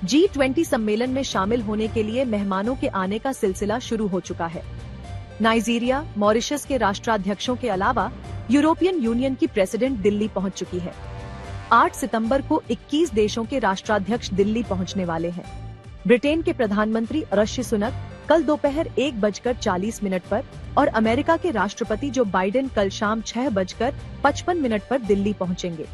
G20 सम्मेलन में शामिल होने के लिए मेहमानों के आने का सिलसिला शुरू हो चुका है। नाइजीरिया, मॉरिशस के राष्ट्राध्यक्षों के अलावा यूरोपियन यूनियन की प्रेसिडेंट दिल्ली पहुंच चुकी है। 8 सितंबर को 21 देशों के राष्ट्राध्यक्ष दिल्ली पहुंचने वाले हैं। ब्रिटेन के प्रधानमंत्री ऋषि सुनक कल दोपहर 1:40 पर और अमेरिका के राष्ट्रपति जो बाइडेन कल शाम 6:55 पर दिल्ली पहुंचेंगे।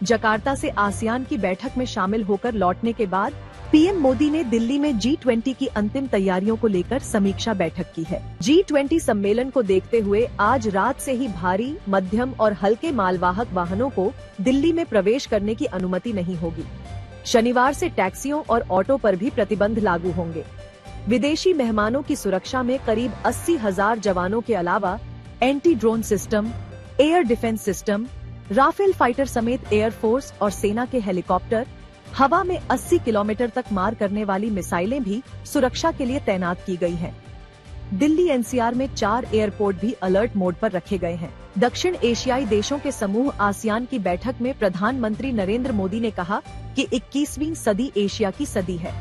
जकार्ता से आसियान की बैठक में शामिल होकर लौटने के बाद पीएम मोदी ने दिल्ली में G20 की अंतिम तैयारियों को लेकर समीक्षा बैठक की है। G20 सम्मेलन को देखते हुए आज रात से ही भारी, मध्यम और हल्के मालवाहक वाहनों को दिल्ली में प्रवेश करने की अनुमति नहीं होगी। शनिवार से टैक्सियों और ऑटो पर भी प्रतिबंध लागू होंगे। विदेशी मेहमानों की सुरक्षा में करीब 80,000 जवानों के अलावा anti drone system, air defence system, Rafale fighter समेत एयरफोर्स और सेना के हेलीकॉप्टर, हवा में 80 किलोमीटर तक मार करने वाली मिसाइलें भी सुरक्षा के लिए तैनात की गई हैं। दिल्ली एनसीआर में 4 एयरपोर्ट भी अलर्ट मोड पर रखे गए हैं। दक्षिण एशियाई देशों के समूह आसियान की बैठक में प्रधानमंत्री नरेंद्र मोदी ने कहा कि 21वीं सदी एशिया की सदी है।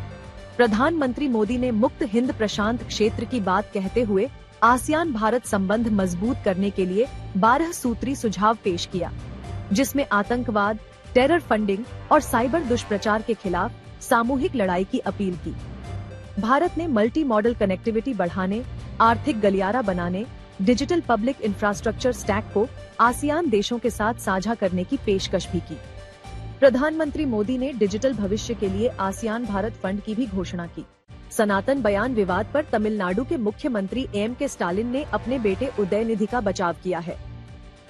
प्रधानमंत्री मोदी ने मुक्त हिंद प्रशांत क्षेत्र की बात कहते हुए आसियान भारत संबंध मजबूत करने के लिए 12 सूत्री सुझाव पेश किया, जिसमें आतंकवाद, टेरर फंडिंग और साइबर दुष्प्रचार के खिलाफ सामूहिक लड़ाई की अपील की। भारत ने मल्टी मॉडल कनेक्टिविटी बढ़ाने, आर्थिक गलियारा बनाने, डिजिटल पब्लिक इंफ्रास्ट्रक्चर स्टैक को आसियान देशों के साथ साझा करने की पेशकश भी की। प्रधानमंत्री मोदी ने डिजिटल भविष्य के लिए आसियान भारत फंड की भी घोषणा की। सनातन बयान विवाद पर तमिलनाडु के मुख्यमंत्री एम.के. स्टालिन ने अपने बेटे उदयनिधि का बचाव किया है।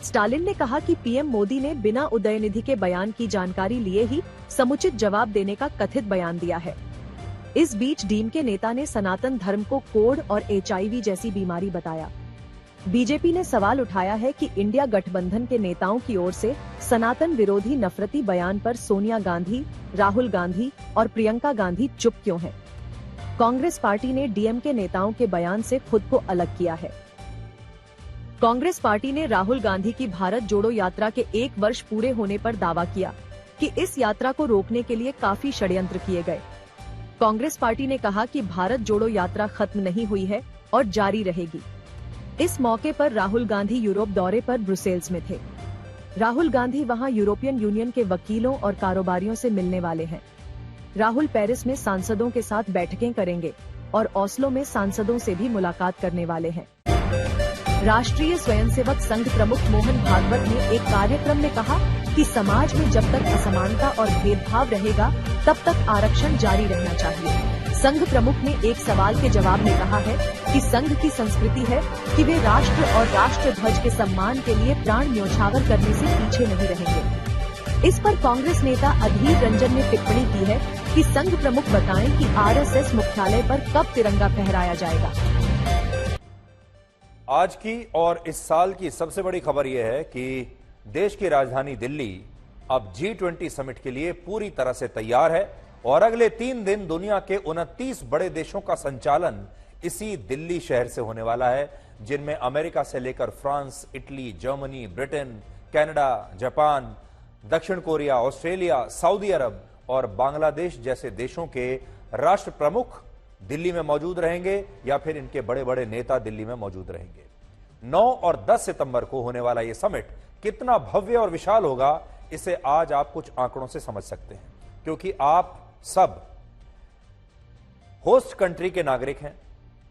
स्टालिन ने कहा कि पीएम मोदी ने बिना उदयनिधि के बयान की जानकारी लिए ही समुचित जवाब देने का कथित बयान दिया है। इस बीच डीएम के नेता ने सनातन धर्म को कोढ़ और HIV जैसी बीमारी बताया। बीजेपी ने सवाल उठाया है कि इंडिया गठबंधन के नेताओं की ओर से सनातन विरोधी नफरती बयान पर सोनिया गांधी, राहुल गांधी और प्रियंका गांधी चुप क्यों हैं? कांग्रेस पार्टी ने डीएम के नेताओं के बयान से खुद को अलग किया है। कांग्रेस पार्टी ने राहुल गांधी की भारत जोड़ो यात्रा के 1 वर्ष पूरे होने पर दावा किया कि इस यात्रा को रोकने के लिए काफी षड्यंत्र किए गए। कांग्रेस पार्टी ने कहा कि भारत जोड़ो यात्रा खत्म नहीं हुई है और जारी रहेगी। इस मौके पर राहुल गांधी यूरोप दौरे पर ब्रुसेल्स में थे। राहुल गांधी वहां यूरोपियन यूनियन के वकीलों और कारोबारियों से मिलने वाले हैं। राहुल पेरिस में सांसदों के साथ बैठकें करेंगे और ओस्लो में सांसदों से भी मुलाकात करने वाले हैं। राष्ट्रीय स्वयंसेवक संघ प्रमुख मोहन भागवत ने एक कार्यक्रम में कहा कि समाज में जब तक असमानता और भेदभाव रहेगा तब तक आरक्षण जारी रहना चाहिए। संघ प्रमुख ने एक सवाल के जवाब में कहा है कि संघ की संस्कृति है कि वे राष्ट्र और राष्ट्र ध्वज के सम्मान के लिए प्राण न्यौछावर करने से पीछे नहीं रहेंगे। इस पर कांग्रेस नेता अधीर रंजन ने टिप्पणी की है कि संघ प्रमुख बताएं कि आरएसएस मुख्यालय पर कब तिरंगा फहराया जाएगा। आज की और इस साल की सबसे बड़ी खबर यह है कि देश की राजधानी दिल्ली अब G20 समिट के लिए पूरी तरह से तैयार है और अगले 3 दिन दुनिया के 29 बड़े देशों का संचालन इसी दिल्ली शहर से होने वाला है, जिनमें अमेरिका से लेकर France, Italy, Germany, Britain, Canada, Japan, दक्षिण कोरिया, ऑस्ट्रेलिया, सऊदी अरब और बांग्लादेश जैसे देशों के राष्ट्र प्रमुख दिल्ली में मौजूद रहेंगे या फिर इनके बड़े बड़े नेता दिल्ली में मौजूद रहेंगे। 9 और 10 सितंबर को होने वाला यह समिट कितना भव्य और विशाल होगा, इसे आज आप कुछ आंकड़ों से समझ सकते हैं, क्योंकि आप सब होस्ट कंट्री के नागरिक हैं,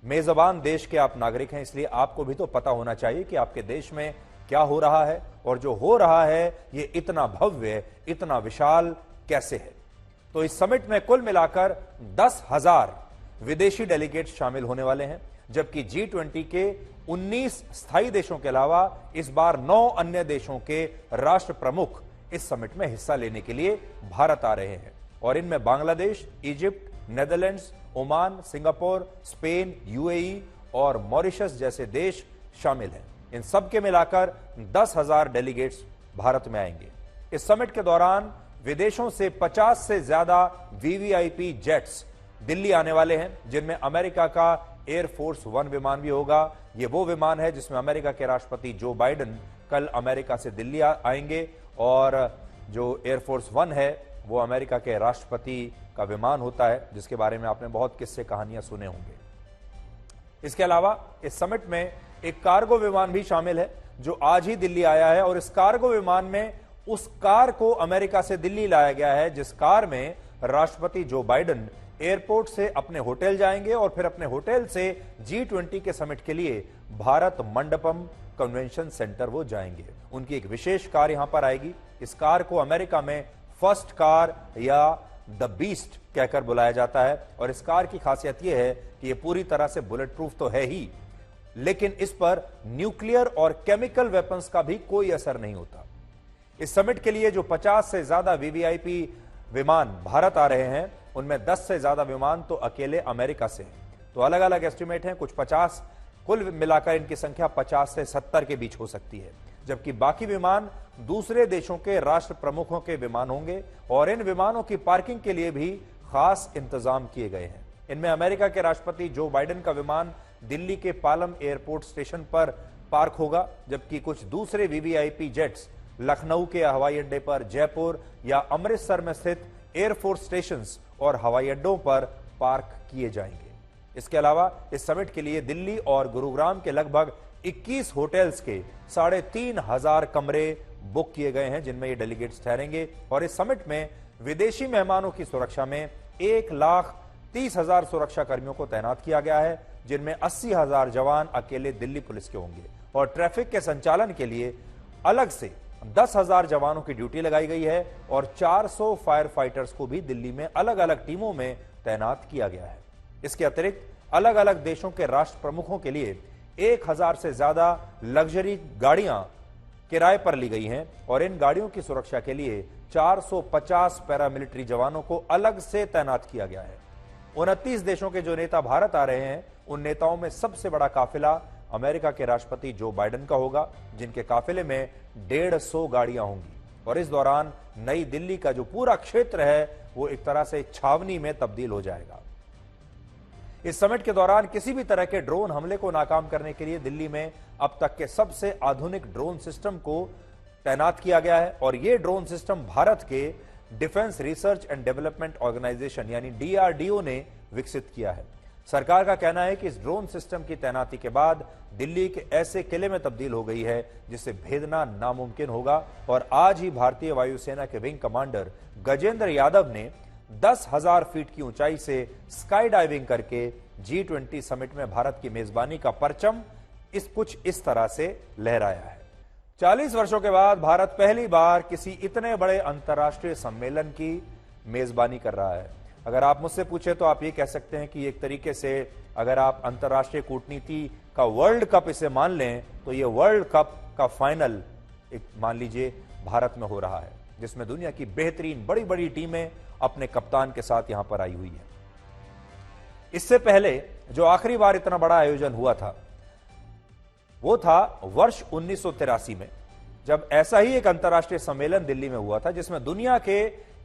मेजबान देश के आप नागरिक हैं, इसलिए आपको भी तो पता होना चाहिए कि आपके देश में क्या हो रहा है और जो हो रहा है ये इतना भव्य, इतना विशाल कैसे है। तो इस समिट में कुल मिलाकर 10,000 विदेशी डेलीगेट शामिल होने वाले हैं, जबकि G20 के 19 स्थायी देशों के अलावा इस बार 9 अन्य देशों के राष्ट्र प्रमुख इस समिट में हिस्सा लेने के लिए भारत आ रहे हैं और इनमें Bangladesh, Egypt, Netherlands, Oman, Singapore, Spain, UAE और मॉरिशस जैसे देश शामिल हैं। इन सब के मिलाकर 10,000 डेलीगेट्स भारत में आएंगे। इस समिट के दौरान विदेशों से 50 से ज्यादा VVIP जेट्स दिल्ली आने वाले हैं, जिनमें अमेरिका का एयरफोर्स 1 विमान भी होगा। यह वो विमान है जिसमें अमेरिका के राष्ट्रपति जो बाइडेन कल अमेरिका से दिल्ली आएंगे और जो एयरफोर्स 1 है वो अमेरिका के राष्ट्रपति का विमान होता है, जिसके बारे में आपने बहुत किस्से कहानियां सुने होंगे। इसके अलावा इस समिट में एक कार्गो विमान भी शामिल है जो आज ही दिल्ली आया है, और इस कार्गो विमान में उस कार को अमेरिका से दिल्ली लाया गया है जिस कार में राष्ट्रपति जो बाइडेन एयरपोर्ट से अपने होटल जाएंगे और फिर अपने होटल से G20 के समिट के लिए भारत मंडपम कन्वेंशन सेंटर वो जाएंगे। उनकी एक विशेष कार यहां पर आएगी। इस कार को अमेरिका में फर्स्ट कार या द बीस्ट कहकर बुलाया जाता है, और इस कार की खासियत यह है कि यह पूरी तरह से बुलेट प्रूफ तो है ही, लेकिन इस पर न्यूक्लियर और केमिकल वेपन्स का भी कोई असर नहीं होता। इस समिट के लिए जो 50 से ज्यादा वीवीआईपी विमान भारत आ रहे हैं, उनमें 10 से ज्यादा विमान तो अकेले अमेरिका से हैं। तो अलग अलग एस्टिमेट हैं, कुछ 50, कुल मिलाकर इनकी संख्या 50 से 70 के बीच हो सकती है, जबकि बाकी विमान दूसरे देशों के राष्ट्र प्रमुखों के विमान होंगे, और इन विमानों की पार्किंग के लिए भी खास इंतजाम किए गए हैं। इनमें अमेरिका के राष्ट्रपति जो बाइडेन का विमान दिल्ली के पालम एयरपोर्ट स्टेशन पर पार्क होगा, जबकि कुछ दूसरे वीवीआईपी जेट्स लखनऊ के हवाई अड्डे पर, जयपुर या अमृतसर में स्थित एयरफोर्स स्टेशंस और हवाई अड्डों पर पार्क किए जाएंगे। इसके अलावा इस समिट के लिए दिल्ली और गुरुग्राम के लगभग 21 होटल्स के 3,500 कमरे बुक किए गए हैं, जिनमें ये डेलीगेट्स ठहरेंगे। और इस समिट में विदेशी मेहमानों की सुरक्षा में 1,30,000 सुरक्षा कर्मियों को तैनात किया गया है, जिनमें 80,000 जवान अकेले दिल्ली पुलिस के होंगे, और ट्रैफिक के संचालन के लिए अलग से 10,000 जवानों की ड्यूटी लगाई गई है, और 400 फायर फाइटर्स को भी दिल्ली में अलग अलग टीमों में तैनात किया गया है। इसके अतिरिक्त अलग अलग देशों के राष्ट्र प्रमुखों के लिए 1,000 से ज्यादा लग्जरी गाड़ियां किराए पर ली गई हैं, और इन गाड़ियों की सुरक्षा के लिए 450 पैरामिलिट्री जवानों को अलग से तैनात किया गया है। 29 देशों के जो नेता भारत आ रहे हैं, उन नेताओं में सबसे बड़ा काफिला अमेरिका के राष्ट्रपति जो बाइडेन का होगा, जिनके काफिले में 150 गाड़ियां होंगी। और इस दौरान नई दिल्ली का जो पूरा क्षेत्र है वो एक तरह से छावनी में तब्दील हो जाएगा। इस समिट के दौरान किसी भी तरह के ड्रोन हमले को नाकाम करने के लिए दिल्ली में अब तक के सबसे आधुनिक ड्रोन सिस्टम को तैनात किया गया है, और यह ड्रोन सिस्टम भारत के defence research and development organisation यानी DRDO ने विकसित किया है। सरकार का कहना है कि इस ड्रोन सिस्टम की तैनाती के बाद दिल्ली के ऐसे किले में तब्दील हो गई है जिसे भेदना नामुमकिन होगा। और आज ही भारतीय वायुसेना के विंग कमांडर गजेंद्र यादव ने 10,000 फीट की ऊंचाई से स्काई डाइविंग करके G20 समिट में भारत की मेजबानी का परचम कुछ इस तरह से लहराया है। 40 वर्षों के बाद भारत पहली बार किसी इतने बड़े अंतर्राष्ट्रीय सम्मेलन की मेजबानी कर रहा है। अगर आप मुझसे पूछे तो आप ये कह सकते हैं कि एक तरीके से अगर आप अंतर्राष्ट्रीय कूटनीति का वर्ल्ड कप इसे मान लें, तो ये वर्ल्ड कप का फाइनल एक मान लीजिए भारत में हो रहा है, जिसमें दुनिया की बेहतरीन बड़ी बड़ी टीमें अपने कप्तान के साथ यहां पर आई हुई है। इससे पहले जो आखिरी बार इतना बड़ा आयोजन हुआ था वो था वर्ष 1983 में, जब ऐसा ही एक अंतर्राष्ट्रीय सम्मेलन दिल्ली में हुआ था, जिसमें दुनिया के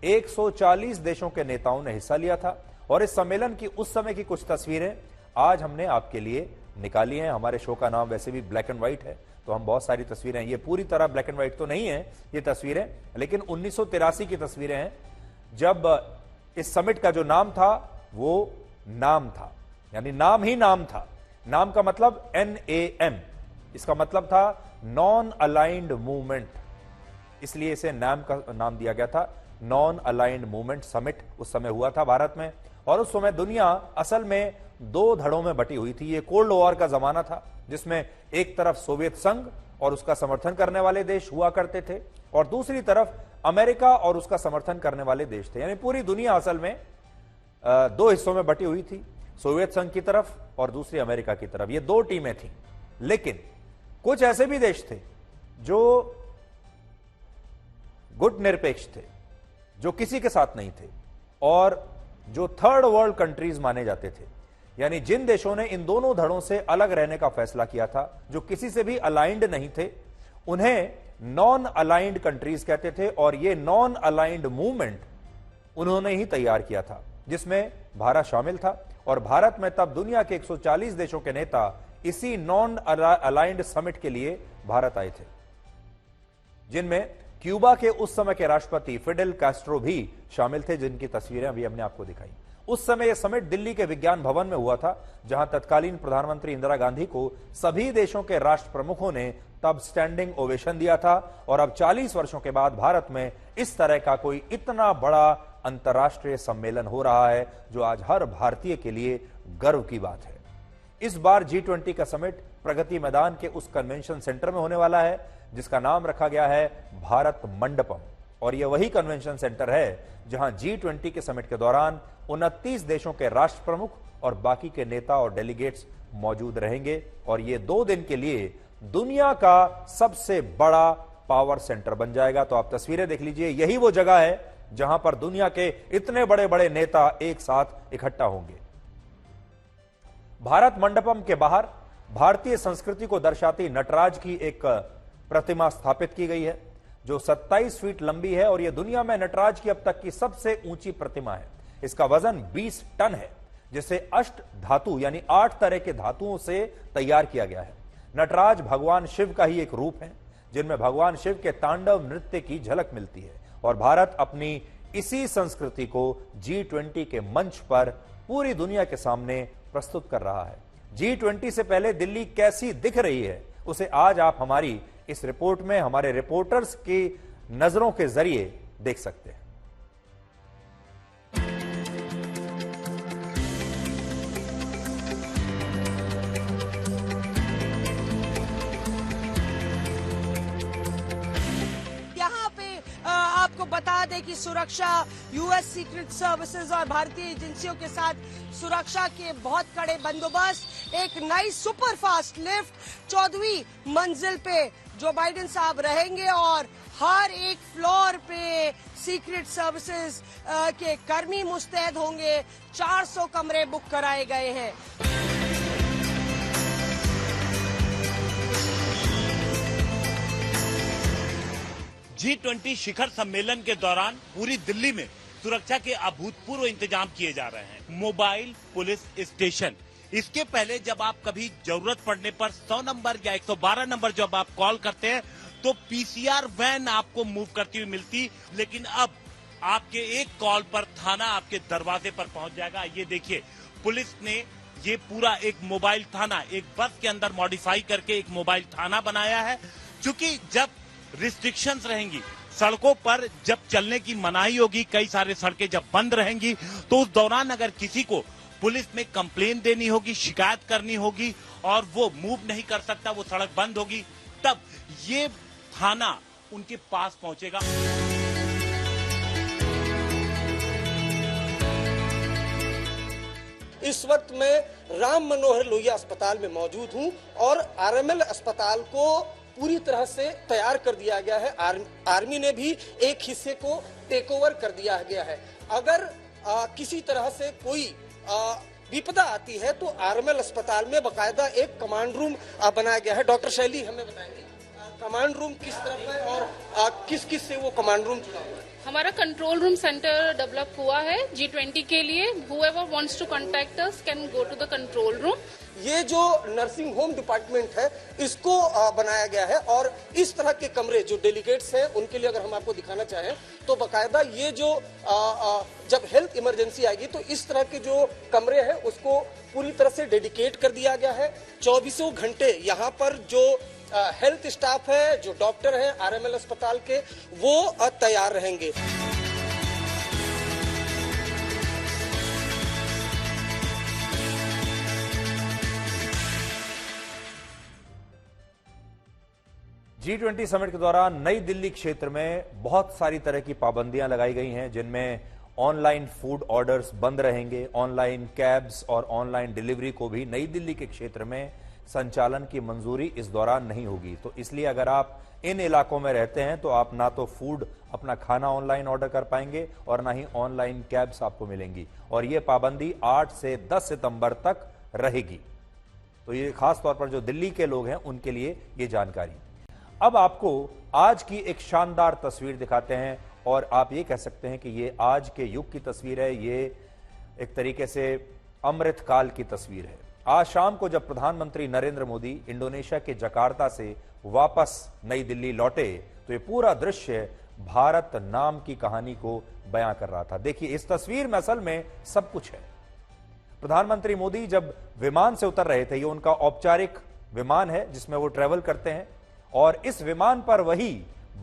140 देशों के नेताओं ने हिस्सा लिया था। और इस सम्मेलन की उस समय की कुछ तस्वीरें आज हमने आपके लिए निकाली हैं। हमारे शो का नाम वैसे भी ब्लैक एंड व्हाइट है, तो हम बहुत सारी तस्वीरें, ये पूरी तरह ब्लैक एंड व्हाइट तो नहीं है ये तस्वीरें, लेकिन 1983 की तस्वीरें हैं, जब इस समिट का जो नाम था वो नाम था, यानी नाम ही नाम था। नाम का मतलब NAM, इसका मतलब था नॉन अलाइंड मूवमेंट, इसलिए इसे नाम का नाम दिया गया था। नॉन अलाइंड मूवमेंट समिट उस समय हुआ था भारत में, और उस समय दुनिया असल में दो धड़ों में बटी हुई थी। ये कोल्ड वॉर का जमाना था, जिसमें एक तरफ सोवियत संघ और उसका समर्थन करने वाले देश हुआ करते थे, और दूसरी तरफ अमेरिका और उसका समर्थन करने वाले देश थे। यानी पूरी दुनिया असल में दो हिस्सों में बटी हुई थी, सोवियत संघ की तरफ और दूसरी अमेरिका की तरफ। ये दो टीमें थी, लेकिन कुछ ऐसे भी देश थे जो गुटनिरपेक्ष थे, जो किसी के साथ नहीं थे, और जो थर्ड वर्ल्ड कंट्रीज माने जाते थे। यानी जिन देशों ने इन दोनों धड़ों से अलग रहने का फैसला किया था, जो किसी से भी अलाइंड नहीं थे, उन्हें नॉन अलाइंड कंट्रीज कहते थे। और ये नॉन अलाइंड मूवमेंट उन्होंने ही तैयार किया था, जिसमें भारत शामिल था। और भारत में तब दुनिया के 140 देशों के नेता इसी नॉन अलाइंड समिट के लिए भारत आए थे, जिनमें क्यूबा के उस समय के राष्ट्रपति फिडेल कैस्ट्रो भी शामिल थे, जिनकी तस्वीरें अभी हमने आपको दिखाई। उस समय यह समिट दिल्ली के विज्ञान भवन में हुआ था, जहां तत्कालीन प्रधानमंत्री इंदिरा गांधी को सभी देशों के राष्ट्र प्रमुखों ने तब स्टैंडिंग ओवेशन दिया था। और अब 40 वर्षों के बाद भारत में इस तरह का कोई इतना बड़ा अंतर्राष्ट्रीय सम्मेलन हो रहा है, जो आज हर भारतीय के लिए गर्व की बात है। इस बार G20 का समिट प्रगति मैदान के उस कन्वेंशन सेंटर में होने वाला है, जिसका नाम रखा गया है भारत मंडपम। और यह वही कन्वेंशन सेंटर है जहां G20 के समिट के दौरान 29 देशों के राष्ट्र प्रमुख और बाकी के नेता और डेलीगेट्स मौजूद रहेंगे। और यह 2 दिन के लिए दुनिया का सबसे बड़ा पावर सेंटर बन जाएगा। तो आप तस्वीरें देख लीजिए, यही वो जगह है जहां पर दुनिया के इतने बड़े बड़े नेता एक साथ इकट्ठा होंगे। भारत मंडपम के बाहर भारतीय संस्कृति को दर्शाती नटराज की एक प्रतिमा स्थापित की गई है, जो 27 फीट लंबी है। और यह दुनिया में नटराज की अब तक की सबसे ऊंची प्रतिमा है। इसका वजन 20 टन है, जिसे अष्ट धातु यानी 8 तरह के धातुओं से तैयार किया गया है। नटराज भगवान शिव का ही एक रूप है, जिनमें भगवान शिव के तांडव नृत्य की झलक मिलती है। और भारत अपनी इसी संस्कृति को G20 के मंच पर पूरी दुनिया के सामने प्रस्तुत कर रहा है। G20 से पहले दिल्ली कैसी दिख रही है, उसे आज आप हमारी इस रिपोर्ट में हमारे रिपोर्टर्स की नजरों के जरिए देख सकते हैं। आपको बता दें कि सुरक्षा यूएस सीक्रेट सर्विसेज और भारतीय एजेंसियों के साथ सुरक्षा के बहुत कड़े बंदोबस्त, एक नई सुपर फास्ट लिफ्ट 14वीं मंजिल पे जो बाइडेन साहब रहेंगे और हर एक फ्लोर पे सीक्रेट सर्विसेज के कर्मी मुस्तैद होंगे। 400 कमरे बुक कराए गए हैं। G20 शिखर सम्मेलन के दौरान पूरी दिल्ली में सुरक्षा के अभूतपूर्व इंतजाम किए जा रहे हैं। मोबाइल पुलिस स्टेशन, इसके पहले जब आप कभी जरूरत पड़ने पर 100 नंबर या 112 नंबर जब आप कॉल करते हैं तो पीसीआर वैन आपको मूव करती हुई मिलती, लेकिन अब आपके एक कॉल पर थाना आपके दरवाजे पर पहुंच जाएगा। ये देखिए, पुलिस ने ये पूरा एक मोबाइल थाना एक बस के अंदर मॉडिफाई करके एक मोबाइल थाना बनाया है। क्योंकि जब रिस्ट्रिक्शंस रहेंगी, सड़कों पर जब चलने की मनाही होगी, कई सारे सड़कें जब बंद रहेंगी, तो उस दौरान अगर किसी को पुलिस में कंप्लेन देनी होगी, शिकायत करनी होगी और वो मूव नहीं कर सकता, वो सड़क बंद होगी, तब ये थाना उनके पास पहुंचेगा। इस वक्त मैं राम मनोहर लोहिया अस्पताल में मौजूद हूं और आरएमएल अस्पताल को पूरी तरह से तैयार कर दिया गया है। आर्मी ने भी एक हिस्से को टेक ओवर कर दिया गया है। अगर किसी तरह से कोई विपदा आती है तो आरएमएल अस्पताल में बकायदा एक कमांड रूम बनाया गया है। डॉक्टर शैली हमें बताएंगे कमांड रूम किस तरफ है और किस किस से वो कमांड रूम जुड़ा हुआ है। हमारा कंट्रोल रूम सेंटर डेवलप हुआ है G20 के लिए। whoever wants to contact us can go to the control room। ये जो नर्सिंग होम डिपार्टमेंट है इसको बनाया गया है और इस तरह के कमरे जो डेलीगेट्स हैं उनके लिए अगर हम आपको दिखाना चाहें तो बकायदा ये जो जब हेल्थ इमरजेंसी आएगी तो इस तरह के जो कमरे हैं उसको पूरी तरह से डेडिकेट कर दिया गया है। 24 घंटे यहाँ पर जो हेल्थ स्टाफ है, जो डॉक्टर है आरएमएल अस्पताल के, वो तैयार रहेंगे। G20 समिट के दौरान नई दिल्ली क्षेत्र में बहुत सारी तरह की पाबंदियां लगाई गई हैं, जिनमें ऑनलाइन फूड ऑर्डर्स बंद रहेंगे, ऑनलाइन कैब्स और ऑनलाइन डिलीवरी को भी नई दिल्ली के क्षेत्र में संचालन की मंजूरी इस दौरान नहीं होगी। तो इसलिए अगर आप इन इलाकों में रहते हैं तो आप ना तो फूड अपना खाना ऑनलाइन ऑर्डर कर पाएंगे और ना ही ऑनलाइन कैब्स आपको मिलेंगी। और ये पाबंदी 8 से 10 सितंबर तक रहेगी। तो ये खास तौर पर जो दिल्ली के लोग हैं उनके लिए ये जानकारी। अब आपको आज की एक शानदार तस्वीर दिखाते हैं और आप ये कह सकते हैं कि ये आज के युग की तस्वीर है। ये एक तरीके से अमृतकाल की तस्वीर है। आज शाम को जब प्रधानमंत्री नरेंद्र मोदी इंडोनेशिया के जकार्ता से वापस नई दिल्ली लौटे तो ये पूरा दृश्य भारत नाम की कहानी को बयां कर रहा था। देखिए, इस तस्वीर में असल में सब कुछ है। प्रधानमंत्री मोदी जब विमान से उतर रहे थे, ये उनका औपचारिक विमान है जिसमें वो ट्रेवल करते हैं, और इस विमान पर वही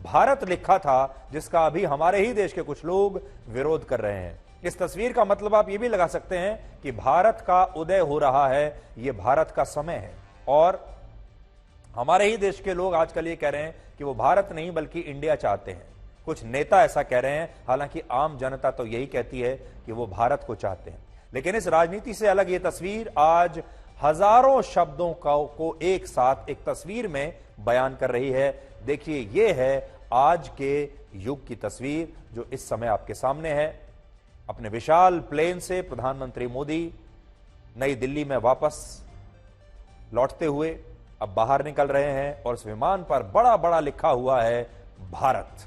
भारत लिखा था जिसका अभी हमारे ही देश के कुछ लोग विरोध कर रहे हैं। इस तस्वीर का मतलब आप ये भी लगा सकते हैं कि भारत का उदय हो रहा है, ये भारत का समय है। और हमारे ही देश के लोग आजकल ये कह रहे हैं कि वो भारत नहीं बल्कि इंडिया चाहते हैं। कुछ नेता ऐसा कह रहे हैं, हालांकि आम जनता तो यही कहती है कि वो भारत को चाहते हैं। लेकिन इस राजनीति से अलग ये तस्वीर आज हजारों शब्दों को एक साथ एक तस्वीर में बयान कर रही है। देखिए, ये है आज के युग की तस्वीर जो इस समय आपके सामने है। अपने विशाल प्लेन से प्रधानमंत्री मोदी नई दिल्ली में वापस लौटते हुए अब बाहर निकल रहे हैं और इस विमान पर बड़ा बड़ा लिखा हुआ है भारत।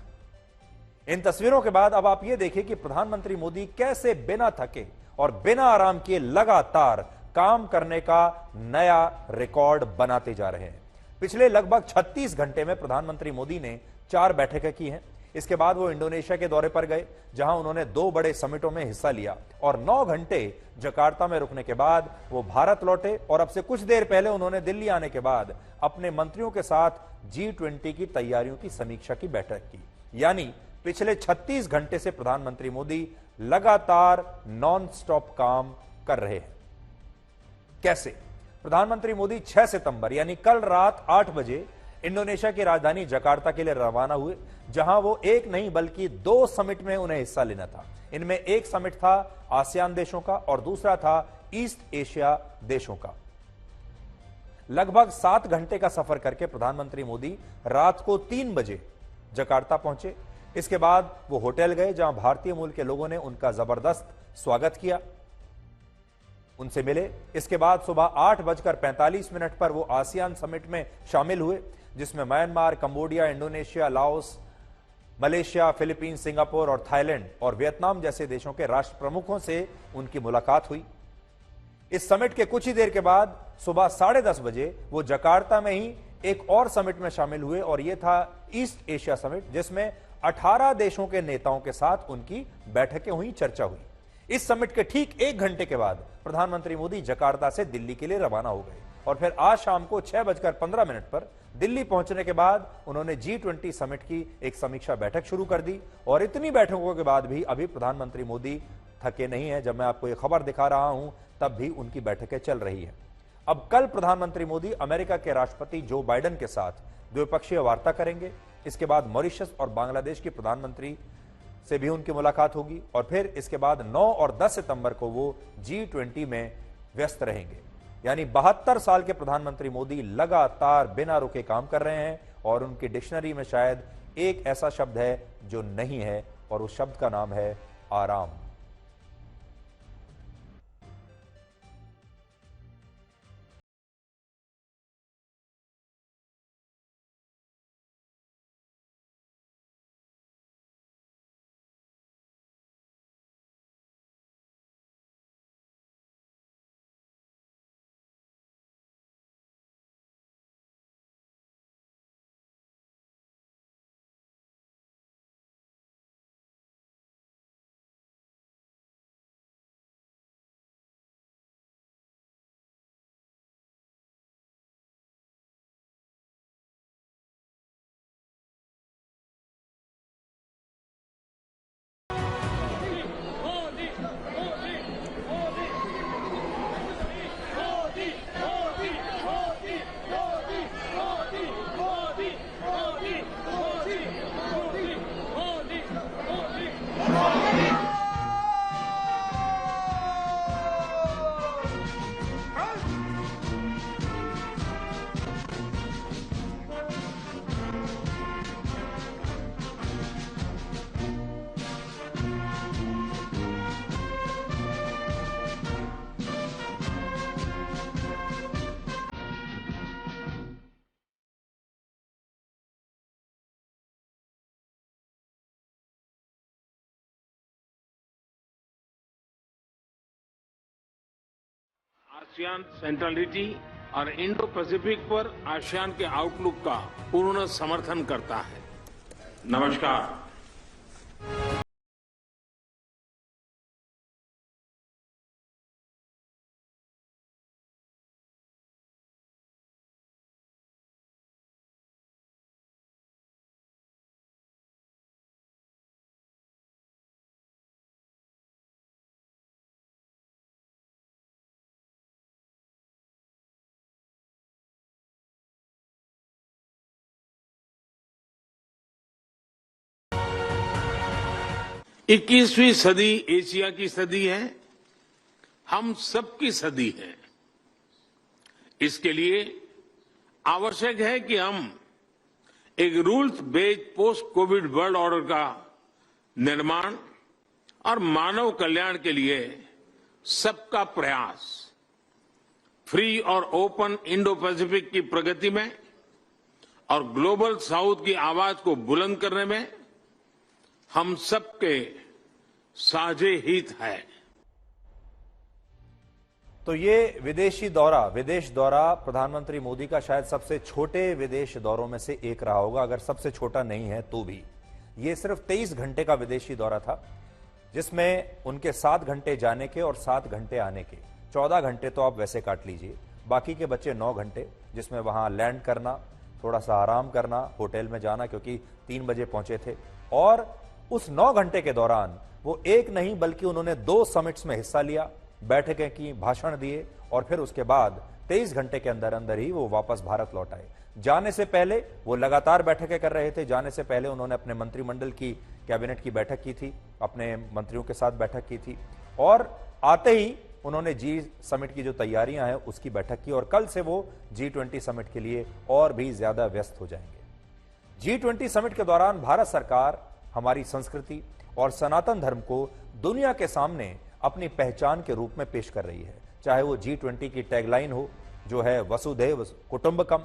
इन तस्वीरों के बाद अब आप ये देखिए कि प्रधानमंत्री मोदी कैसे बिना थके और बिना आराम किए लगातार काम करने का नया रिकॉर्ड बनाते जा रहे हैं। पिछले लगभग 36 घंटे में प्रधानमंत्री मोदी ने 4 बैठकें की हैं। इसके बाद वो इंडोनेशिया के दौरे पर गए, जहां उन्होंने 2 बड़े समिटों में हिस्सा लिया, और 9 घंटे जकार्ता में रुकने के बाद वो भारत लौटे। और अब से कुछ देर पहले उन्होंने दिल्ली आने के बाद अपने मंत्रियों के साथ G20 की तैयारियों की समीक्षा की बैठक की। यानी पिछले 36 घंटे से प्रधानमंत्री मोदी लगातार नॉन स्टॉप काम कर रहे हैं। कैसे? प्रधानमंत्री मोदी 6 सितंबर यानी कल रात 8 बजे इंडोनेशिया की राजधानी जकार्ता के लिए रवाना हुए, जहां वो एक नहीं बल्कि 2 समिट में उन्हें हिस्सा लेना था। इनमें एक समिट था आसियान देशों का और दूसरा था ईस्ट एशिया देशों का। लगभग 7 घंटे का सफर करके प्रधानमंत्री मोदी रात को 3 बजे जकार्ता पहुंचे। इसके बाद वो होटल गए, जहां भारतीय मूल के लोगों ने उनका जबरदस्त स्वागत किया, उनसे मिले। इसके बाद सुबह 8:45 पर वो आसियान समिट में शामिल हुए, जिसमें Myanmar, Cambodia, Indonesia, Laos, Malaysia, Philippines, Singapore और थाईलैंड और वियतनाम जैसे देशों के राष्ट्र प्रमुखों से उनकी मुलाकात हुई। इस समिट के कुछ ही देर के बाद सुबह 10:30 बजे वो जकार्ता में ही एक और समिट में शामिल हुए, और यह था ईस्ट एशिया समिट, जिसमें 18 देशों के नेताओं के साथ उनकी बैठकें हुई, चर्चा हुई। इस समिट के ठीक 1 घंटे के बाद प्रधानमंत्री मोदी जकार्ता से दिल्ली के लिए रवाना हो गए, और फिर आज शाम को 6:15 पर दिल्ली पहुंचने के बाद उन्होंने G20 समिट की एक समीक्षा बैठक शुरू कर दी। और इतनी बैठकों के बाद भी अभी प्रधानमंत्री मोदी थके नहीं है। जब मैं आपको यह खबर दिखा रहा हूं तब भी उनकी बैठकें चल रही है। अब कल प्रधानमंत्री मोदी अमेरिका के राष्ट्रपति जो बाइडेन के साथ द्विपक्षीय वार्ता करेंगे। इसके बाद मॉरिशस और बांग्लादेश की प्रधानमंत्री से भी उनकी मुलाकात होगी, और फिर इसके बाद 9 और 10 सितंबर को वो G20 में व्यस्त रहेंगे। यानी 72 साल के प्रधानमंत्री मोदी लगातार बिना रुके काम कर रहे हैं, और उनकी डिक्शनरी में शायद एक ऐसा शब्द है जो नहीं है, और उस शब्द का नाम है आराम। आसियान सेंट्रलिटी और इंडो पैसिफिक पर आसियान के आउटलुक का पूर्ण समर्थन करता है। नमस्कार। इक्कीसवीं सदी एशिया की सदी है, हम सबकी सदी है। इसके लिए आवश्यक है कि हम एक rules based post Covid world order का निर्माण और मानव कल्याण के लिए सबका प्रयास, फ्री और ओपन इंडो पैसिफिक की प्रगति में और ग्लोबल साउथ की आवाज को बुलंद करने में हम सबके साझे हित है। तो ये विदेश दौरा प्रधानमंत्री मोदी का शायद सबसे छोटे विदेश दौरों में से एक रहा होगा, अगर सबसे छोटा नहीं है तो भी। ये सिर्फ 23 घंटे का विदेशी दौरा था, जिसमें उनके 7 घंटे जाने के और 7 घंटे आने के, 14 घंटे तो आप वैसे काट लीजिए, बाकी के बचे 9 घंटे, जिसमें वहां लैंड करना, थोड़ा सा आराम करना, होटल में जाना, क्योंकि 3 बजे पहुंचे थे। और उस 9 घंटे के दौरान वो एक नहीं बल्कि उन्होंने 2 समिट्स में हिस्सा लिया, बैठकें की, भाषण दिए, और फिर उसके बाद 23 घंटे के अंदर अंदर ही वो वापस भारत लौट आए। जाने से पहले वो लगातार बैठकें कर रहे थे। जाने से पहले उन्होंने अपने मंत्रिमंडल की, कैबिनेट की बैठक की थी, अपने मंत्रियों के साथ बैठक की थी, और आते ही उन्होंने जी समिट की जो तैयारियां हैं उसकी बैठक की, और कल से वो G20 समिट के लिए और भी ज्यादा व्यस्त हो जाएंगे। G20 समिट के दौरान भारत सरकार हमारी संस्कृति और सनातन धर्म को दुनिया के सामने अपनी पहचान के रूप में पेश कर रही है। चाहे वो G20 की टैगलाइन हो, जो है वसुधैव कुटुंबकम,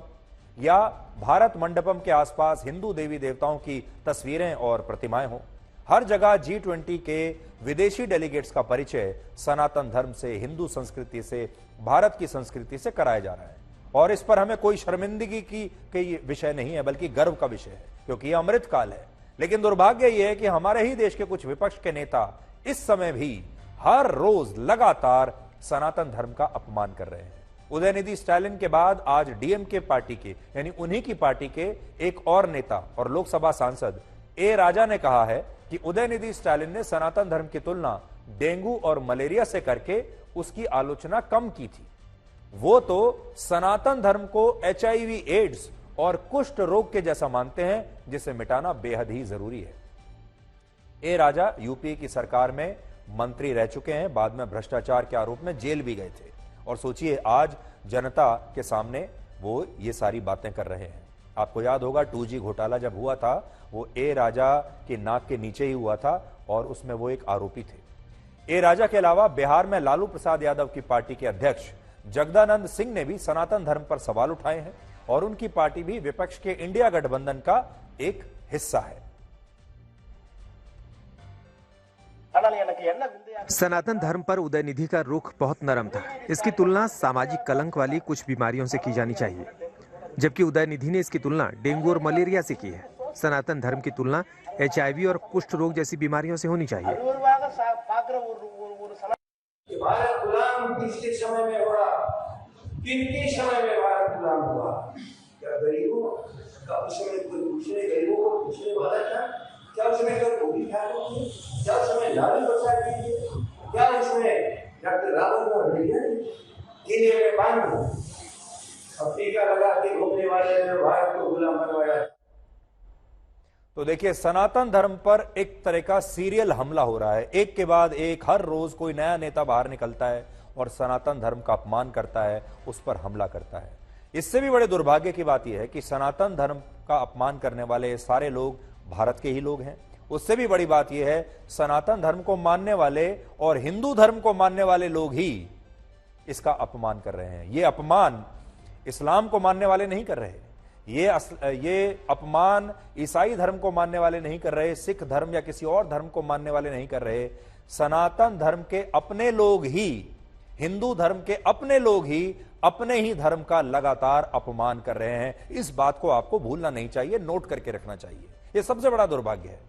या भारत मंडपम के आसपास हिंदू देवी देवताओं की तस्वीरें और प्रतिमाएं हो, हर जगह G20 के विदेशी डेलीगेट्स का परिचय सनातन धर्म से, हिंदू संस्कृति से, भारत की संस्कृति से कराया जा रहा है। और इस पर हमें कोई शर्मिंदगी की विषय नहीं है, बल्कि गर्व का विषय है, क्योंकि यह अमृत काल है। लेकिन दुर्भाग्य यह है कि हमारे ही देश के कुछ विपक्ष के नेता इस समय भी हर रोज लगातार सनातन धर्म का अपमान कर रहे हैं। उदयनिधि स्टालिन के बाद आज डीएमके पार्टी के, यानी उन्हीं की पार्टी के एक और नेता और लोकसभा सांसद ए राजा ने कहा है कि उदयनिधि स्टालिन ने सनातन धर्म की तुलना डेंगू और मलेरिया से करके उसकी आलोचना कम की थी। वो तो सनातन धर्म को HIV, एड्स और कुष्ठ रोग के जैसा मानते हैं, जिसे मिटाना बेहद ही जरूरी है। ए राजा यूपीए की सरकार में मंत्री रह चुके हैं, बाद में भ्रष्टाचार के आरोप में जेल भी गए थे, और सोचिए आज जनता के सामने वो ये सारी बातें कर रहे हैं। आपको याद होगा 2G घोटाला जब हुआ था, वो ए राजा के नाक के नीचे ही हुआ था, और उसमें वो एक आरोपी थे। ए राजा के अलावा बिहार में लालू प्रसाद यादव की पार्टी के अध्यक्ष जगदानंद सिंह ने भी सनातन धर्म पर सवाल उठाए हैं, और उनकी पार्टी भी विपक्ष के इंडिया गठबंधन का एक हिस्सा है। सनातन धर्म पर उदयनिधि का रुख बहुत नरम था। इसकी तुलना सामाजिक कलंक वाली कुछ बीमारियों से की जानी चाहिए, जबकि उदयनिधि ने इसकी तुलना डेंगू और मलेरिया से की है। सनातन धर्म की तुलना HIV और कुष्ठ रोग जैसी बीमारियों से होनी चाहिए। भारत गुलाम किसके समय में हुआ, किनके समय में भारत गुलाम हुआ? क्या गरीबों का उस समय कोई पूछने, गरीबों को पूछने वाला था? क्या उसमें कोई मोदी ठाकुर थे? क्या उसमें लालू प्रसाद जी थे? क्या उसमें डॉक्टर रावत भैया किले में बांध अब टीका लगा के घूमने वाले ने भारत को गुलाम बनवाया? तो देखिए, सनातन धर्म पर एक तरह का सीरियल हमला हो रहा है। एक के बाद एक हर रोज कोई नया नेता बाहर निकलता है और सनातन धर्म का अपमान करता है, उस पर हमला करता है। इससे भी बड़े दुर्भाग्य की बात यह है कि सनातन धर्म का अपमान करने वाले सारे लोग भारत के ही लोग हैं। उससे भी बड़ी बात यह है, सनातन धर्म को मानने वाले और हिंदू धर्म को मानने वाले लोग ही इसका अपमान कर रहे हैं। ये अपमान इस्लाम को मानने वाले नहीं कर रहे, ये अपमान ईसाई धर्म को मानने वाले नहीं कर रहे, सिख धर्म या किसी और धर्म को मानने वाले नहीं कर रहे। सनातन धर्म के अपने लोग ही हिंदू धर्म के अपने लोग ही अपने ही धर्म का लगातार अपमान कर रहे हैं। इस बात को आपको भूलना नहीं चाहिए, नोट करके रखना चाहिए। यह सबसे बड़ा दुर्भाग्य है।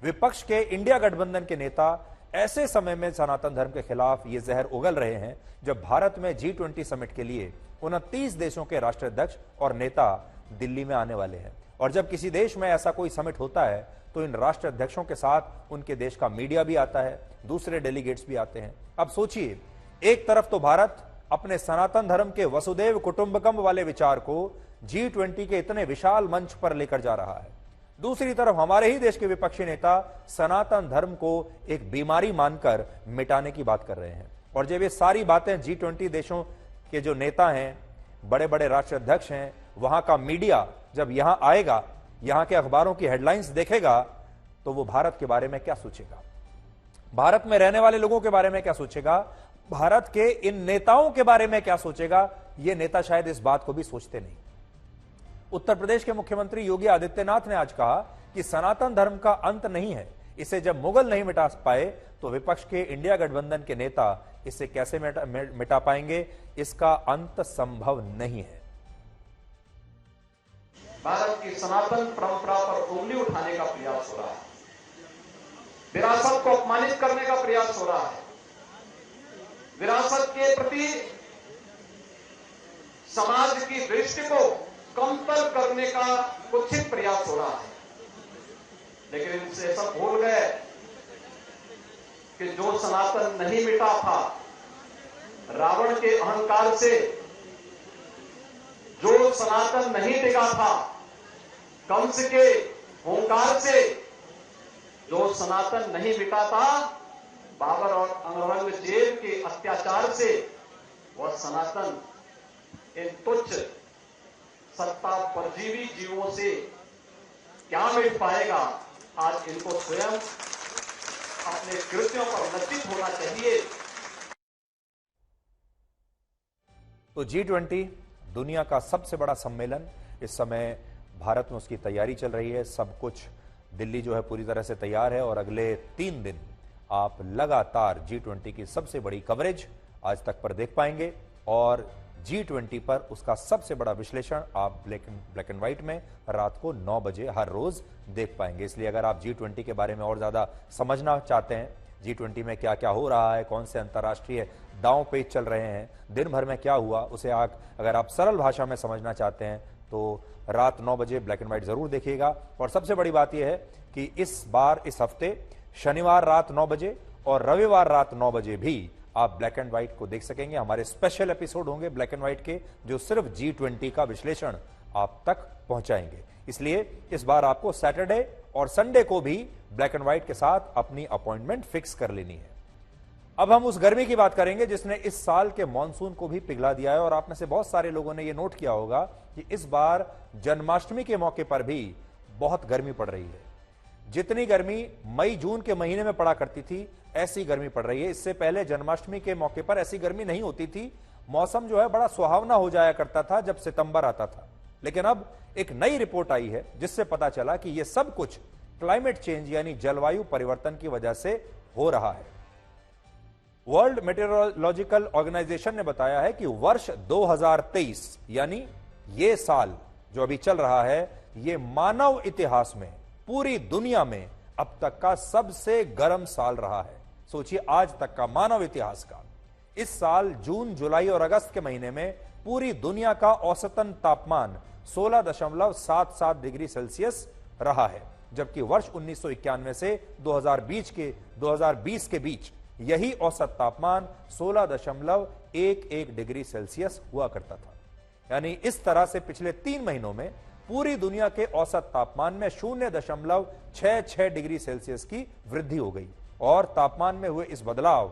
विपक्ष के इंडिया गठबंधन के नेता ऐसे समय में सनातन धर्म के खिलाफ ये जहर उगल रहे हैं जब भारत में G20 समिट के लिए 29 देशों के राष्ट्राध्यक्ष और नेता दिल्ली में आने वाले हैं। और जब किसी देश में ऐसा कोई समिट होता है तो इन राष्ट्राध्यक्षों के साथ उनके देश का मीडिया भी आता है, दूसरे डेलीगेट्स भी आते हैं। अब सोचिए, एक तरफ तो भारत अपने सनातन धर्म के वसुदेव कुटुंबकम वाले विचार को G20 के इतने विशाल मंच पर लेकर जा रहा है, दूसरी तरफ हमारे ही देश के विपक्षी नेता सनातन धर्म को एक बीमारी मानकर मिटाने की बात कर रहे हैं। और जब ये सारी बातें G20 देशों के जो नेता हैं, बड़े बड़े राष्ट्राध्यक्ष हैं, वहां का मीडिया जब यहां आएगा, यहां के अखबारों की हेडलाइंस देखेगा, तो वो भारत के बारे में क्या सोचेगा, भारत में रहने वाले लोगों के बारे में क्या सोचेगा, भारत के इन नेताओं के बारे में क्या सोचेगा। ये नेता शायद इस बात को भी सोचते नहीं। उत्तर प्रदेश के मुख्यमंत्री योगी आदित्यनाथ ने आज कहा कि सनातन धर्म का अंत नहीं है, इसे जब मुगल नहीं मिटा पाए तो विपक्ष के इंडिया गठबंधन के नेता इसे कैसे मिटा पाएंगे, इसका अंत संभव नहीं है। भारत की सनातन परंपरा पर उंगली उठाने का प्रयास हो रहा है, विरासत को अपमानित करने का प्रयास हो रहा है, विरासत के प्रति समाज की दृष्टि को कमतर करने का कुत्सित प्रयास हो रहा है। लेकिन इनसे सब भूल गए कि जो सनातन नहीं मिटा था, रावण के अहंकार से जो सनातन नहीं टिका था, कंस के हुंकार से जो सनातन नहीं मिटा था, बाबर और औरंगजेब के अत्याचार से, वह सनातन इन तुच्छ सत्ता परजीवी जीवों से क्या मिट पाएगा। आज इनको स्वयं अपने कृत्यों पर लज्जित होना चाहिए। तो G20 दुनिया का सबसे बड़ा सम्मेलन, इस समय भारत में उसकी तैयारी चल रही है। सब कुछ दिल्ली जो है पूरी तरह से तैयार है और अगले 3 दिन आप लगातार G20 की सबसे बड़ी कवरेज आज तक पर देख पाएंगे और G20 पर उसका सबसे बड़ा विश्लेषण आप ब्लैक एंड व्हाइट में रात को 9 बजे हर रोज देख पाएंगे। इसलिए अगर आप G20 के बारे में और ज्यादा समझना चाहते हैं, G20 में क्या क्या हो रहा है, कौन से अंतर्राष्ट्रीय दांव पेच चल रहे हैं, दिन भर में क्या हुआ, उसे अगर आप सरल भाषा में समझना चाहते हैं तो रात 9 बजे ब्लैक एंड व्हाइट जरूर देखिएगा। और सबसे बड़ी बात यह है कि इस हफ्ते शनिवार रात 9 बजे और रविवार रात 9 बजे भी आप ब्लैक एंड व्हाइट को देख सकेंगे। हमारे स्पेशल एपिसोड होंगे ब्लैक एंड व्हाइट के, जो सिर्फ G20 का विश्लेषण आप तक पहुंचाएंगे। इसलिए इस बार आपको सैटरडे और संडे को भी ब्लैक एंड व्हाइट के साथ अपनी अपॉइंटमेंट फिक्स कर लेनी है। अब हम उस गर्मी की बात करेंगे जिसने इस साल के मॉनसून को भी पिघला दिया है। और आप में से बहुत सारे लोगों ने यह नोट किया होगा कि इस बार जन्माष्टमी के मौके पर भी बहुत गर्मी पड़ रही है। जितनी गर्मी मई जून के महीने में पड़ा करती थी, ऐसी गर्मी पड़ रही है। इससे पहले जन्माष्टमी के मौके पर ऐसी गर्मी नहीं होती थी, मौसम जो है बड़ा सुहावना हो जाया करता था जब सितंबर आता था। लेकिन अब एक नई रिपोर्ट आई है जिससे पता चला कि यह सब कुछ क्लाइमेट चेंज यानी जलवायु परिवर्तन की वजह से हो रहा है। वर्ल्ड मेटेरोलॉजिकल ऑर्गेनाइजेशन ने बताया है कि वर्ष 2023 यानी ये साल जो अभी चल रहा है, ये मानव इतिहास में पूरी दुनिया में अब तक का सबसे गर्म साल रहा है। सोचिए, आज तक का मानव इतिहास का। इस साल जून, जुलाई और अगस्त के महीने में पूरी दुनिया का औसतन तापमान 16.77 डिग्री सेल्सियस रहा है, जबकि वर्ष 1991 से 2020 के बीच यही औसत तापमान 16.11 डिग्री सेल्सियस हुआ करता था। यानी इस तरह से पिछले 3 महीनों में पूरी दुनिया के औसत तापमान में 0.66 डिग्री सेल्सियस की वृद्धि हो गई। और तापमान में हुए इस बदलाव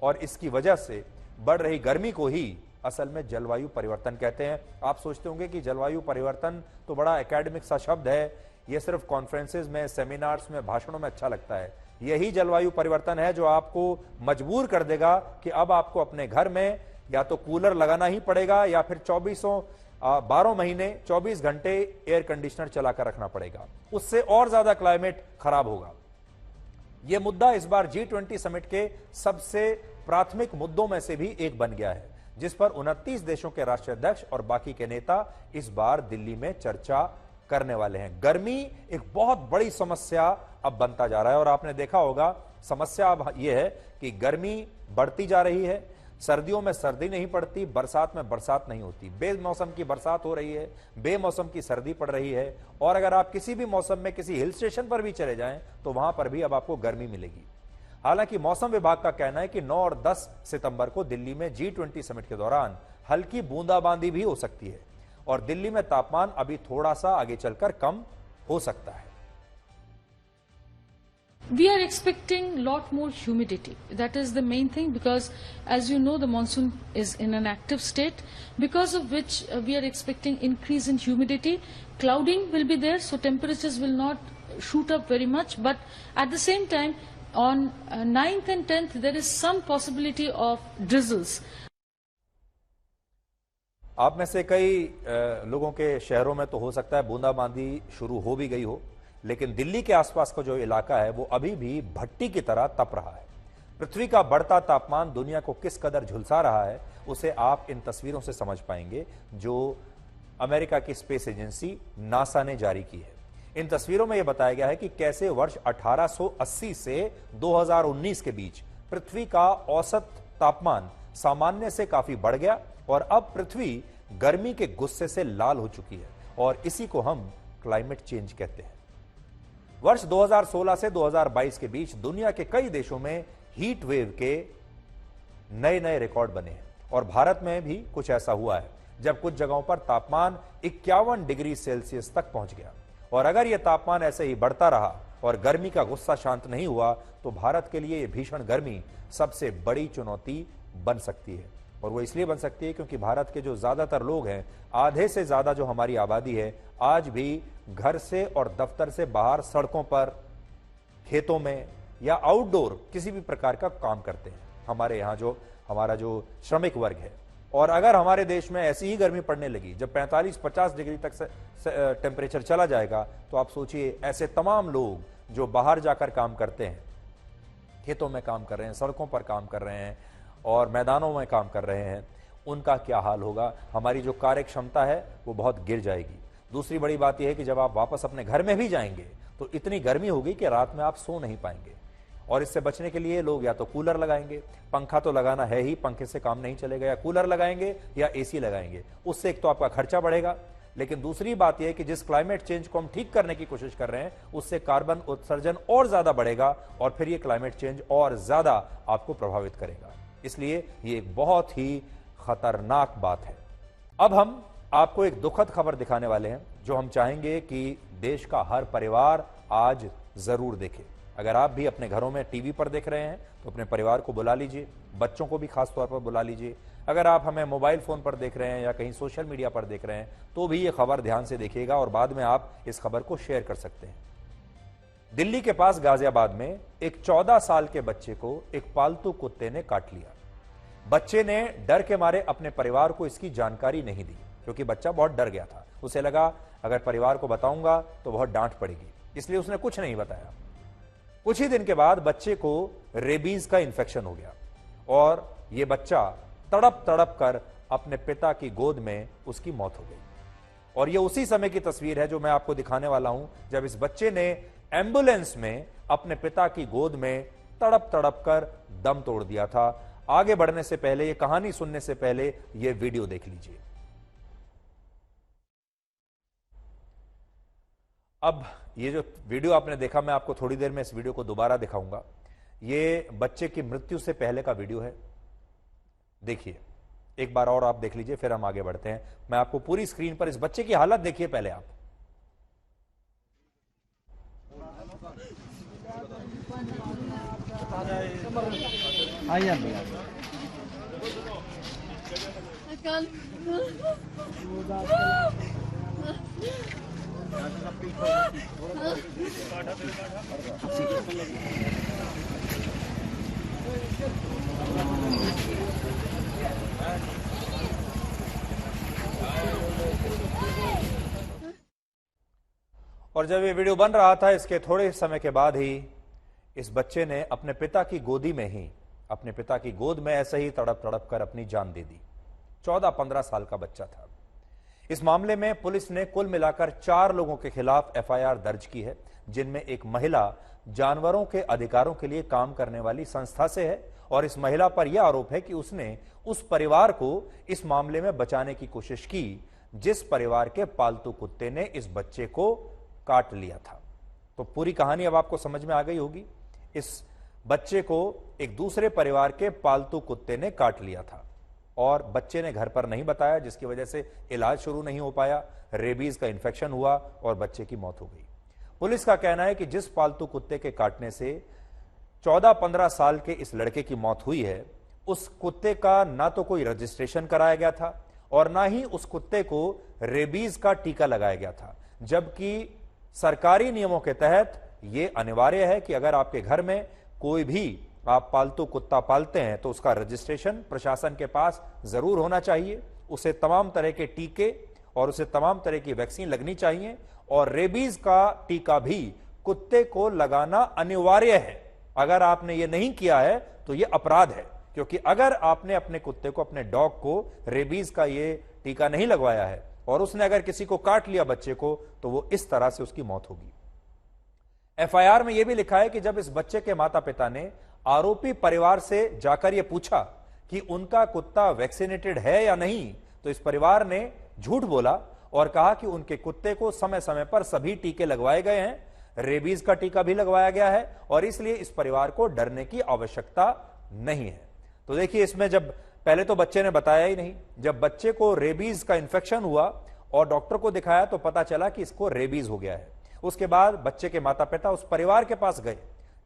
और इसकी वजह से बढ़ रही गर्मी को ही असल में जलवायु परिवर्तन कहते हैं। आप सोचते होंगे कि जलवायु परिवर्तन तो बड़ा एकेडमिक सा शब्द है, यह सिर्फ कॉन्फ्रेंसेज में, सेमिनार्स में, भाषणों में अच्छा लगता है। यही जलवायु परिवर्तन है जो आपको मजबूर कर देगा कि अब आपको अपने घर में या तो कूलर लगाना ही पड़ेगा या फिर 12 महीने 24 घंटे एयर कंडीशनर चलाकर रखना पड़ेगा। उससे और ज्यादा क्लाइमेट खराब होगा। यह मुद्दा इस बार G20 समिट के सबसे प्राथमिक मुद्दों में से भी एक बन गया है, जिस पर 29 देशों के राष्ट्राध्यक्ष और बाकी के नेता इस बार दिल्ली में चर्चा करने वाले हैं। गर्मी एक बहुत बड़ी समस्या अब बनता जा रहा है और आपने देखा होगा समस्या अब यह है कि गर्मी बढ़ती जा रही है, सर्दियों में सर्दी नहीं पड़ती, बरसात में बरसात नहीं होती, बेमौसम की बरसात हो रही है, बेमौसम की सर्दी पड़ रही है। और अगर आप किसी भी मौसम में किसी हिल स्टेशन पर भी चले जाएं तो वहां पर भी अब आपको गर्मी मिलेगी। हालांकि मौसम विभाग का कहना है कि 9 और 10 सितंबर को दिल्ली में G20 समिट के दौरान हल्की बूंदाबांदी भी हो सकती है और दिल्ली में तापमान अभी थोड़ा सा आगे चलकर कम हो सकता है। We are expecting lot more humidity. That is the main thing, because as you know the monsoon is in an active state, because of which we are expecting increase in humidity. Clouding will be there, so temperatures will not shoot up very much, but at the same time on 9th and 10th there is some possibility of drizzles. आप में से कई लोगों के शहरों में तो हो सकता है बूंदाबांदी शुरू हो भी गई हो, लेकिन दिल्ली के आसपास का जो इलाका है वो अभी भी भट्टी की तरह तप रहा है। पृथ्वी का बढ़ता तापमान दुनिया को किस कदर झुलसा रहा है उसे आप इन तस्वीरों से समझ पाएंगे जो अमेरिका की स्पेस एजेंसी नासा ने जारी की है। इन तस्वीरों में यह बताया गया है कि कैसे वर्ष 1880 से 2019 के बीच पृथ्वी का औसत तापमान सामान्य से काफी बढ़ गया और अब पृथ्वी गर्मी के गुस्से से लाल हो चुकी है और इसी को हम क्लाइमेट चेंज कहते हैं। वर्ष 2016 से 2022 के बीच दुनिया के कई देशों में हीट वेव के नए नए रिकॉर्ड बने हैं और भारत में भी कुछ ऐसा हुआ है जब कुछ जगहों पर तापमान 51 डिग्री सेल्सियस तक पहुंच गया। और अगर यह तापमान ऐसे ही बढ़ता रहा और गर्मी का गुस्सा शांत नहीं हुआ तो भारत के लिए यह भीषण गर्मी सबसे बड़ी चुनौती बन सकती है। और वो इसलिए बन सकती है क्योंकि भारत के जो ज्यादातर लोग हैं, आधे से ज्यादा जो हमारी आबादी है, आज भी घर से और दफ्तर से बाहर सड़कों पर, खेतों में या आउटडोर किसी भी प्रकार का काम करते हैं। हमारे यहाँ जो हमारा जो श्रमिक वर्ग है, और अगर हमारे देश में ऐसी ही गर्मी पड़ने लगी, जब 45-50 डिग्री तक से टेम्परेचर चला जाएगा, तो आप सोचिए ऐसे तमाम लोग जो बाहर जाकर काम करते हैं, खेतों में काम कर रहे हैं, सड़कों पर काम कर रहे हैं और मैदानों में काम कर रहे हैं, उनका क्या हाल होगा। हमारी जो कार्य क्षमता है वो बहुत गिर जाएगी। दूसरी बड़ी बात यह है कि जब आप वापस अपने घर में भी जाएंगे तो इतनी गर्मी होगी कि रात में आप सो नहीं पाएंगे और इससे बचने के लिए लोग या तो कूलर लगाएंगे, पंखा तो लगाना है ही, पंखे से काम नहीं चलेगा, या कूलर लगाएंगे या एसी लगाएंगे। उससे एक तो आपका खर्चा बढ़ेगा, लेकिन दूसरी बात यह है कि जिस क्लाइमेट चेंज को हम ठीक करने की कोशिश कर रहे हैं उससे कार्बन उत्सर्जन और ज्यादा बढ़ेगा और फिर ये क्लाइमेट चेंज और ज्यादा आपको प्रभावित करेगा। इसलिए ये एक बहुत ही खतरनाक बात है। अब हम आपको एक दुखद खबर दिखाने वाले हैं जो हम चाहेंगे कि देश का हर परिवार आज जरूर देखे। अगर आप भी अपने घरों में टीवी पर देख रहे हैं तो अपने परिवार को बुला लीजिए, बच्चों को भी खास तौर पर बुला लीजिए। अगर आप हमें मोबाइल फोन पर देख रहे हैं या कहीं सोशल मीडिया पर देख रहे हैं तो भी ये खबर ध्यान से देखिएगा और बाद में आप इस खबर को शेयर कर सकते हैं। दिल्ली के पास गाजियाबाद में एक 14 साल के बच्चे को एक पालतू कुत्ते ने काट लिया। बच्चे ने डर के मारे अपने परिवार को इसकी जानकारी नहीं दी क्योंकि बच्चा बहुत डर गया था। उसे लगा अगर परिवार को बताऊंगा तो बहुत डांट पड़ेगी, इसलिए उसने कुछ नहीं बताया। कुछ ही दिन के बाद बच्चे को रेबीज का इन्फेक्शन हो गया और यह बच्चा तड़प तड़प कर अपने पिता की गोद में उसकी मौत हो गई। और यह उसी समय की तस्वीर है जो मैं आपको दिखाने वाला हूं, जब इस बच्चे ने एम्बुलेंस में अपने पिता की गोद में तड़प तड़प कर दम तोड़ दिया था। आगे बढ़ने से पहले, ये कहानी सुनने से पहले ये वीडियो देख लीजिए। अब ये जो वीडियो आपने देखा, मैं आपको थोड़ी देर में इस वीडियो को दोबारा दिखाऊंगा। ये बच्चे की मृत्यु से पहले का वीडियो है। देखिए, एक बार और आप देख लीजिए, फिर हम आगे बढ़ते हैं। मैं आपको पूरी स्क्रीन पर इस बच्चे की हालत देखिए पहले आप। और जब ये वीडियो बन रहा था, इसके थोड़े समय के बाद ही इस बच्चे ने अपने पिता की गोदी में ही अपने पिता की गोद में ऐसे ही तड़प तड़प कर अपनी जान दे दी। 14-15 साल का बच्चा था। इस मामले में पुलिस ने कुल मिलाकर 4 लोगों के खिलाफ एफआईआर दर्ज की है, जिनमें एक महिला जानवरों के अधिकारों के लिए काम करने वाली संस्था से है और इस महिला पर यह आरोप है कि उसने उस परिवार को इस मामले में बचाने की कोशिश की जिस परिवार के पालतू कुत्ते ने इस बच्चे को काट लिया था। तो पूरी कहानी अब आपको समझ में आ गई होगी। इस बच्चे को एक दूसरे परिवार के पालतू कुत्ते ने काट लिया था और बच्चे ने घर पर नहीं बताया, जिसकी वजह से इलाज शुरू नहीं हो पाया, रेबीज का इन्फेक्शन हुआ और बच्चे की मौत हो गई। पुलिस का कहना है कि जिस पालतू कुत्ते के काटने से 14-15 साल के इस लड़के की मौत हुई है, उस कुत्ते का ना तो कोई रजिस्ट्रेशन कराया गया था और ना ही उस कुत्ते को रेबीज का टीका लगाया गया था, जबकि सरकारी नियमों के तहत यह अनिवार्य है कि अगर आपके घर में कोई भी आप पालतू कुत्ता पालते हैं तो उसका रजिस्ट्रेशन प्रशासन के पास जरूर होना चाहिए, उसे तमाम तरह के टीके और उसे तमाम तरह की वैक्सीन लगनी चाहिए और रेबीज का टीका भी कुत्ते को लगाना अनिवार्य है। अगर आपने ये नहीं किया है तो ये अपराध है, क्योंकि अगर आपने अपने कुत्ते को, अपने डॉग को रेबीज का ये टीका नहीं लगवाया है और उसने अगर किसी को काट लिया बच्चे को, तो वो इस तरह से उसकी मौत होगी। एफआईआर में यह भी लिखा है कि जब इस बच्चे के माता पिता ने आरोपी परिवार से जाकर यह पूछा कि उनका कुत्ता वैक्सीनेटेड है या नहीं, तो इस परिवार ने झूठ बोला और कहा कि उनके कुत्ते को समय समय पर सभी टीके लगवाए गए हैं, रेबीज का टीका भी लगवाया गया है और इसलिए इस परिवार को डरने की आवश्यकता नहीं है। तो देखिए, इसमें जब पहले तो बच्चे ने बताया ही नहीं, जब बच्चे को रेबीज का इन्फेक्शन हुआ और डॉक्टर को दिखाया तो पता चला कि इसको रेबीज हो गया है। उसके बाद बच्चे के माता पिता उस परिवार के पास गए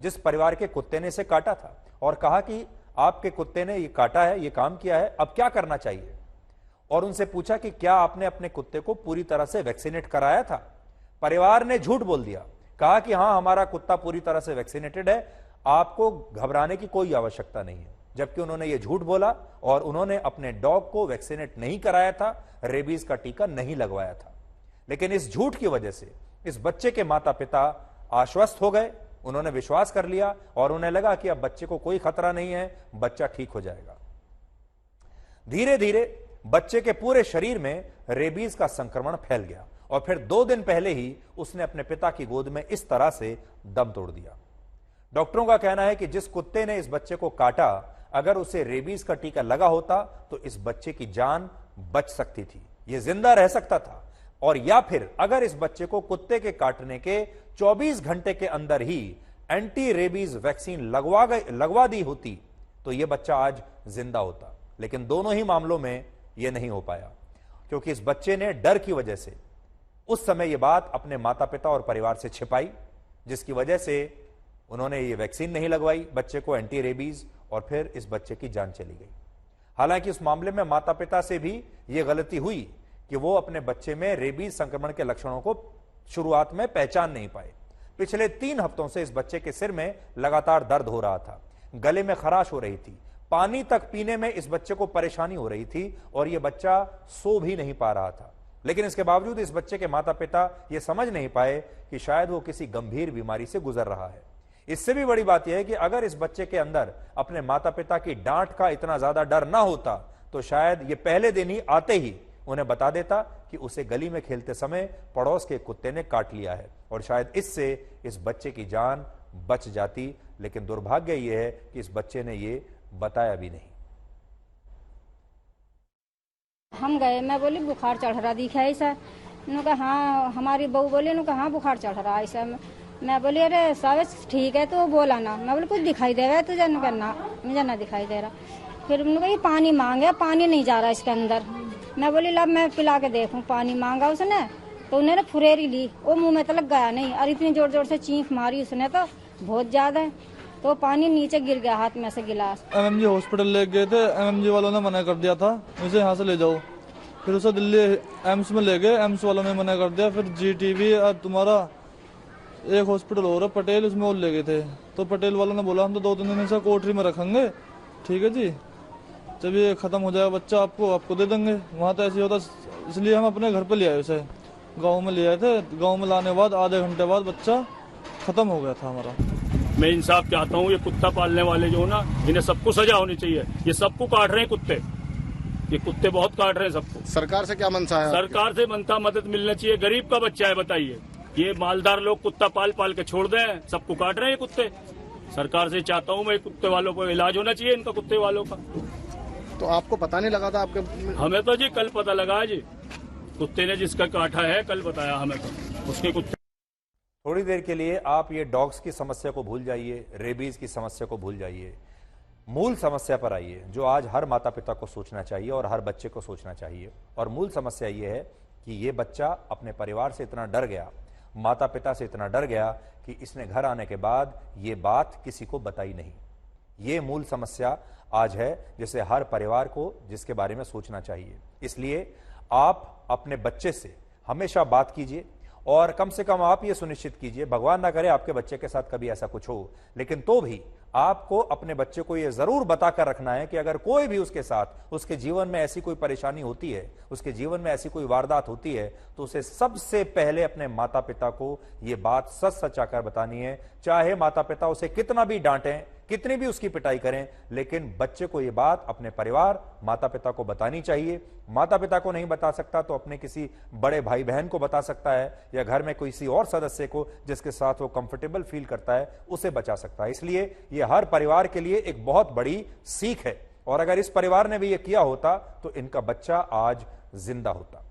जिस परिवार के कुत्ते ने इसे काटा था और कहा कि आपके कुत्ते ने ये काटा है, ये काम किया है, अब क्या करना चाहिए। और उनसे पूछा कि क्या आपने अपने कुत्ते को पूरी तरह से वैक्सीनेट कराया था। परिवार ने झूठ बोल दिया, कहा कि हां, हमारा कुत्ता पूरी तरह से वैक्सीनेटेड है, आपको घबराने की कोई आवश्यकता नहीं है। जबकि उन्होंने ये झूठ बोला और उन्होंने अपने डॉग को वैक्सीनेट नहीं कराया था, रेबीज का टीका नहीं लगवाया था। लेकिन इस झूठ की वजह से इस बच्चे के माता पिता आश्वस्त हो गए, उन्होंने विश्वास कर लिया और उन्हें लगा कि अब बच्चे को कोई खतरा नहीं है, बच्चा ठीक हो जाएगा। धीरे धीरे बच्चे के पूरे शरीर में रेबीज का संक्रमण फैल गया और फिर 2 दिन पहले ही उसने अपने पिता की गोद में इस तरह से दम तोड़ दिया। डॉक्टरों का कहना है कि जिस कुत्ते ने इस बच्चे को काटा, अगर उसे रेबीज का टीका लगा होता तो इस बच्चे की जान बच सकती थी, यह जिंदा रह सकता था। और या फिर अगर इस बच्चे को कुत्ते के काटने के 24 घंटे के अंदर ही एंटी रेबीज वैक्सीन लगवा दी होती तो यह बच्चा आज जिंदा होता। लेकिन दोनों ही मामलों में यह नहीं हो पाया, क्योंकि इस बच्चे ने डर की वजह से उस समय यह बात अपने माता पिता और परिवार से छिपाई, जिसकी वजह से उन्होंने ये वैक्सीन नहीं लगवाई बच्चे को, एंटी रेबीज, और फिर इस बच्चे की जान चली गई। हालांकि इस मामले में माता पिता से भी यह गलती हुई कि वो अपने बच्चे में रेबीज संक्रमण के लक्षणों को शुरुआत में पहचान नहीं पाए। पिछले 3 हफ्तों से इस बच्चे के सिर में लगातार दर्द हो रहा था, गले में खराश हो रही थी, पानी तक पीने में इस बच्चे को परेशानी हो रही थी और यह बच्चा सो भी नहीं पा रहा था। लेकिन इसके बावजूद इस बच्चे के माता पिता यह समझ नहीं पाए कि शायद वो किसी गंभीर बीमारी से गुजर रहा है। इससे भी बड़ी बात यह है कि अगर इस बच्चे के अंदर अपने माता पिता की डांट का इतना ज्यादा डर ना होता तो शायद ये पहले दिन ही आते ही उन्हें बता देता कि उसे गली में खेलते समय पड़ोस के कुत्ते ने काट लिया है और शायद इससे इस बच्चे की जान बच जाती। लेकिन दुर्भाग्य यह है कि इस बच्चे ने ये बताया भी नहीं। हम गए, मैं बोली बुखार चढ़ रहा दिखा ऐसा, उन्होंने कहा हाँ, हमारी बहू बोली, उन्होंने कहा हाँ बुखार चढ़ रहा ऐसा। मैं बोली अरे साहब ठीक है, तो बोला ना। मैं बोली कुछ दिखाई दे रहा है तुझे? ना, मुझे ना दिखाई दे रहा। फिर उन्होंने कहा पानी मांगे, पानी नहीं जा रहा इसके अंदर। मैं बोली लब मैं पिला के देखूं। पानी मांगा उसने तो उन्होंने फुरेरी ली, वो मुंह में तो लग गया नहीं, और इतनी जोर जोर से चीख मारी उसने तो बहुत ज्यादा, तो पानी नीचे गिर गया हाथ में से गिलास। MMG हॉस्पिटल ले गए थे, MMG वालों ने मना कर दिया था उसे यहाँ से ले जाओ। फिर उसे दिल्ली एम्स में ले गए, एम्स वालों ने मना कर दिया। फिर GTV और तुम्हारा एक हॉस्पिटल हो रहा पटेल, उसमें और ले गए थे। तो पटेल वालों ने बोला हम तो 2-3 दिन से कोठरी में रखेंगे, ठीक है जी, जब ये खत्म हो जाएगा बच्चा आपको दे देंगे। वहाँ तो ऐसे होता, इसलिए हम अपने घर पे ले आए, उसे गाँव में ले आए थे। गाँव में लाने के बाद आधे घंटे बाद बच्चा खत्म हो गया था हमारा। मैं इंसाफ चाहता हूँ। ये कुत्ता पालने वाले जो ना, इन्हें सबको सजा होनी चाहिए। ये सबको काट रहे हैं कुत्ते, ये कुत्ते बहुत काट रहे हैं सबको। सरकार से क्या मनसा है? सरकार से बनता मदद मिलना चाहिए। गरीब का बच्चा है, बताइए। ये मालदार लोग कुत्ता पाल पाल के छोड़ दें, सबको काट रहे हैं कुत्ते। सरकार से चाहता हूँ मैं, कुत्ते वालों को इलाज होना चाहिए इनका, कुत्ते वालों का। तो आपको पता नहीं लगा था आपके? हमें तो जी कल पता लगा जी, कुत्ते ने जिसका काटा है कल बताया हमें तो उसके कुत्ते। थोड़ी देर के लिए आप ये डॉग्स की समस्या को भूल जाइए, रेबीज की समस्या को भूल जाइए, मूल समस्या पर आइए जो आज हर माता पिता को सोचना चाहिए और हर बच्चे को सोचना चाहिए। और मूल समस्या ये है कि ये बच्चा अपने परिवार से इतना डर गया, माता पिता से इतना डर गया कि इसने घर आने के बाद ये बात किसी को बताई नहीं। ये मूल समस्या आज है जिसे हर परिवार को, जिसके बारे में सोचना चाहिए। इसलिए आप अपने बच्चे से हमेशा बात कीजिए और कम से कम आप ये सुनिश्चित कीजिए, भगवान ना करे आपके बच्चे के साथ कभी ऐसा कुछ हो, लेकिन तो भी आपको अपने बच्चे को यह जरूर बताकर रखना है कि अगर कोई भी उसके साथ, उसके जीवन में ऐसी कोई परेशानी होती है, उसके जीवन में ऐसी कोई वारदात होती है, तो उसे सबसे पहले अपने माता पिता को यह बात सच सच आकर बतानी है। चाहे माता पिता उसे कितना भी डांटें, कितनी भी उसकी पिटाई करें, लेकिन बच्चे को यह बात अपने परिवार, माता पिता को बतानी चाहिए। माता पिता को नहीं बता सकता तो अपने किसी बड़े भाई बहन को बता सकता है, या घर में किसी और सदस्य को जिसके साथ वो कंफर्टेबल फील करता है उसे बचा सकता है। इसलिए यह हर परिवार के लिए एक बहुत बड़ी सीख है, और अगर इस परिवार ने भी यह किया होता तो इनका बच्चा आज जिंदा होता।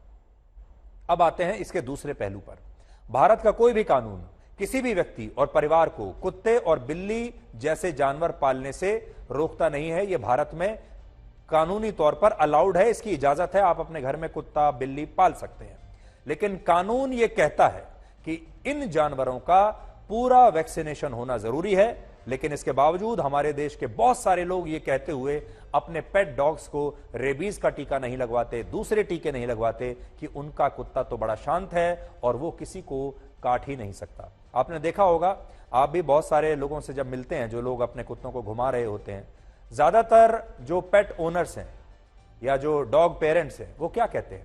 अब आते हैं इसके दूसरे पहलू पर। भारत का कोई भी कानून किसी भी व्यक्ति और परिवार को कुत्ते और बिल्ली जैसे जानवर पालने से रोकता नहीं है। यह भारत में कानूनी तौर पर अलाउड है, इसकी इजाजत है, आप अपने घर में कुत्ता बिल्ली पाल सकते हैं। लेकिन कानून यह कहता है कि इन जानवरों का पूरा वैक्सीनेशन होना जरूरी है। लेकिन इसके बावजूद हमारे देश के बहुत सारे लोग ये कहते हुए अपने पेट डॉग्स को रेबीज का टीका नहीं लगवाते, दूसरे टीके नहीं लगवाते कि उनका कुत्ता तो बड़ा शांत है और वो किसी को काट ही नहीं सकता। आपने देखा होगा, आप भी बहुत सारे लोगों से जब मिलते हैं, जो लोग अपने कुत्तों को घुमा रहे होते हैं, ज्यादातर जो पेट ओनर्स हैं या जो डॉग पेरेंट्स हैं, वो क्या कहते हैं?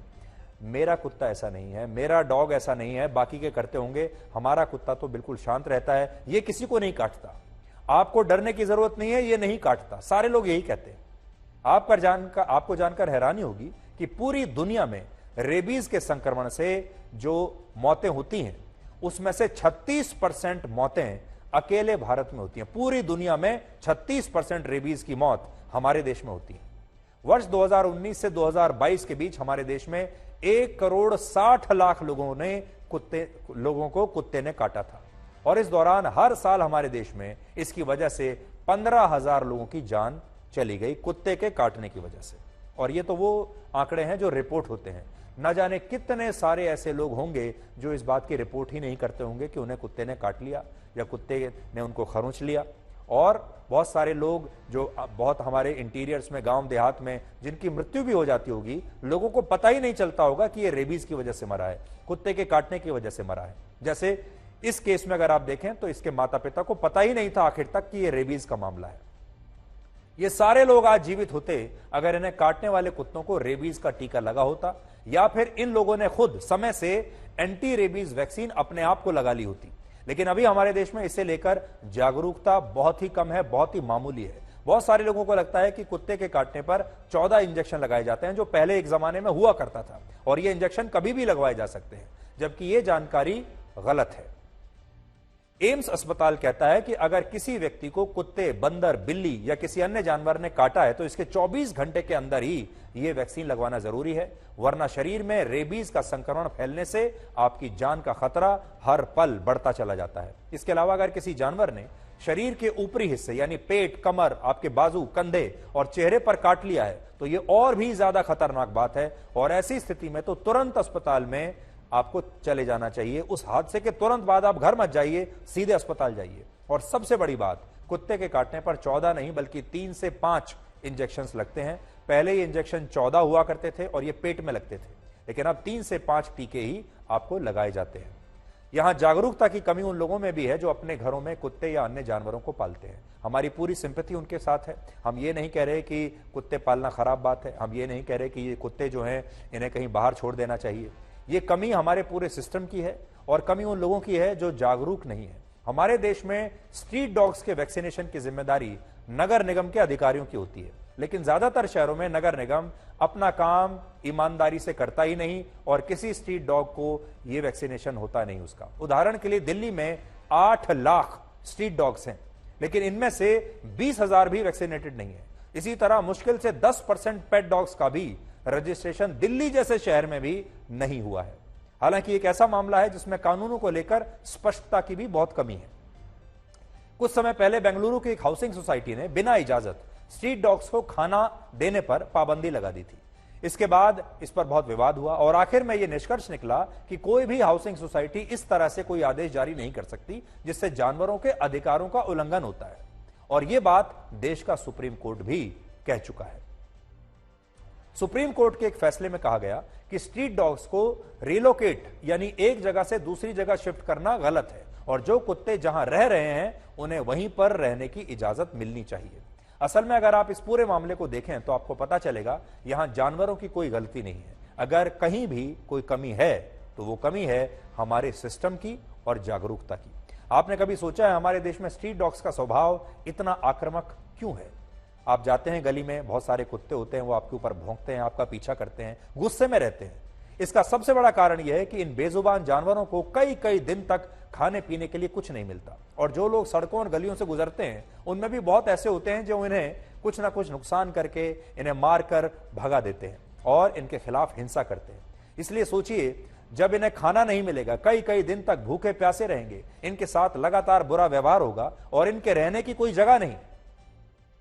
मेरा कुत्ता ऐसा नहीं है, मेरा डॉग ऐसा नहीं है, बाकी के करते होंगे, हमारा कुत्ता तो बिल्कुल शांत रहता है, ये किसी को नहीं काटता, आपको डरने की जरूरत नहीं है, ये नहीं काटता। सारे लोग यही कहते हैं। आपको जानकर हैरानी होगी कि पूरी दुनिया में रेबीज के संक्रमण से जो मौतें होती हैं, उसमें से 36% मौतें अकेले भारत में होती हैं। पूरी दुनिया में 36% रेबीज की मौत हमारे देश में होती है। वर्ष 2019 से 2022 के बीच हमारे देश में 1,60,00,000 लोगों को कुत्ते ने काटा था, और इस दौरान हर साल हमारे देश में इसकी वजह से 15,000 लोगों की जान चली गई कुत्ते के काटने की वजह से। और ये तो वो आंकड़े हैं जो रिपोर्ट होते हैं। न जाने कितने सारे ऐसे लोग होंगे जो इस बात की रिपोर्ट ही नहीं करते होंगे कि उन्हें कुत्ते ने काट लिया या कुत्ते ने उनको खरोंच लिया। और बहुत सारे लोग जो बहुत हमारे इंटीरियर्स में, गांव देहात में, जिनकी मृत्यु भी हो जाती होगी, लोगों को पता ही नहीं चलता होगा कि ये रेबीज की वजह से मरा है, कुत्ते के काटने की वजह से मरा है। जैसे इस केस में अगर आप देखें तो इसके माता पिता को पता ही नहीं था आखिर तक कि ये रेबीज का मामला है। ये सारे लोग आज जीवित होते अगर इन्हें काटने वाले कुत्तों को रेबीज का टीका लगा होता, या फिर इन लोगों ने खुद समय से एंटी रेबीज वैक्सीन अपने आप को लगा ली होती। लेकिन अभी हमारे देश में इसे लेकर जागरूकता बहुत ही कम है, बहुत ही मामूली है। बहुत सारे लोगों को लगता है कि कुत्ते के काटने पर 14 इंजेक्शन लगाए जाते हैं, जो पहले एक जमाने में हुआ करता था, और ये इंजेक्शन कभी भी लगवाए जा सकते हैं, जबकि ये जानकारी गलत है। एम्स अस्पताल कहता है कि अगर किसी व्यक्ति को कुत्ते, बंदर, बिल्ली या किसी अन्य जानवर ने काटा है तो इसके 24 घंटे के अंदर ही यह वैक्सीन लगवाना जरूरी है, वरना शरीर में रेबीज का संक्रमण फैलने से आपकी जान का खतरा हर पल बढ़ता चला जाता है। इसके अलावा अगर किसी जानवर ने शरीर के ऊपरी हिस्से यानी पेट, कमर, आपके बाजू, कंधे और चेहरे पर काट लिया है तो यह और भी ज्यादा खतरनाक बात है, और ऐसी स्थिति में तो तुरंत अस्पताल में आपको चले जाना चाहिए। उस हादसे के तुरंत बाद आप घर मत जाइए, सीधे अस्पताल जाइए। और सबसे बड़ी बात, कुत्ते के काटने पर 14 नहीं बल्कि 3 से 5 इंजेक्शंस लगते हैं। पहले ये इंजेक्शन 14 हुआ करते थे और ये पेट में लगते थे, लेकिन अब 3 से 5 टीके ही आपको लगाए जाते हैं। यहां जागरूकता की कमी उन लोगों में भी है जो अपने घरों में कुत्ते या अन्य जानवरों को पालते हैं। हमारी पूरी सिंपैथी उनके साथ है। हम ये नहीं कह रहे कि कुत्ते पालना खराब बात है, हम ये नहीं कह रहे कि ये कुत्ते जो हैं इन्हें कहीं बाहर छोड़ देना चाहिए। ये कमी हमारे पूरे सिस्टम की है और कमी उन लोगों की है जो जागरूक नहीं है। हमारे देश में स्ट्रीट डॉग्स के वैक्सीनेशन की जिम्मेदारी नगर निगम के अधिकारियों की होती है, लेकिन ज्यादातर शहरों में नगर निगम अपना काम ईमानदारी से करता ही नहीं और किसी स्ट्रीट डॉग को यह वैक्सीनेशन होता नहीं उसका। उदाहरण के लिए दिल्ली में 8 लाख स्ट्रीट डॉग्स हैं, लेकिन इनमें से 20,000 भी वैक्सीनेटेड नहीं है। इसी तरह मुश्किल से 10% पेट डॉग्स का भी रजिस्ट्रेशन दिल्ली जैसे शहर में भी नहीं हुआ है। हालांकि एक ऐसा मामला है जिसमें कानूनों को लेकर स्पष्टता की भी बहुत कमी है। कुछ समय पहले बेंगलुरु की एक हाउसिंग सोसाइटी ने बिना इजाजत स्ट्रीट डॉग्स को खाना देने पर पाबंदी लगा दी थी। इसके बाद इस पर बहुत विवाद हुआ और आखिर में यह निष्कर्ष निकला कि कोई भी हाउसिंग सोसाइटी इस तरह से कोई आदेश जारी नहीं कर सकती जिससे जानवरों के अधिकारों का उल्लंघन होता है। और यह बात देश का सुप्रीम कोर्ट भी कह चुका है। सुप्रीम कोर्ट के एक फैसले में कहा गया कि स्ट्रीट डॉग्स को रिलोकेट यानी एक जगह से दूसरी जगह शिफ्ट करना गलत है और जो कुत्ते जहां रह रहे हैं उन्हें वहीं पर रहने की इजाजत मिलनी चाहिए। असल में अगर आप इस पूरे मामले को देखें तो आपको पता चलेगा यहां जानवरों की कोई गलती नहीं है। अगर कहीं भी कोई कमी है तो वो कमी है हमारे सिस्टम की और जागरूकता की। आपने कभी सोचा है हमारे देश में स्ट्रीट डॉग्स का स्वभाव इतना आक्रामक क्यों है? आप जाते हैं गली में, बहुत सारे कुत्ते होते हैं, वो आपके ऊपर भौंकते हैं, आपका पीछा करते हैं, गुस्से में रहते हैं। इसका सबसे बड़ा कारण यह है कि इन बेजुबान जानवरों को कई कई दिन तक खाने पीने के लिए कुछ नहीं मिलता और जो लोग सड़कों और गलियों से गुजरते हैं उनमें भी बहुत ऐसे होते हैं जो इन्हें कुछ ना कुछ नुकसान करके इन्हें मारकर भगा देते हैं और इनके खिलाफ हिंसा करते हैं। इसलिए सोचिए, जब इन्हें खाना नहीं मिलेगा, कई कई दिन तक भूखे प्यासे रहेंगे, इनके साथ लगातार बुरा व्यवहार होगा और इनके रहने की कोई जगह नहीं,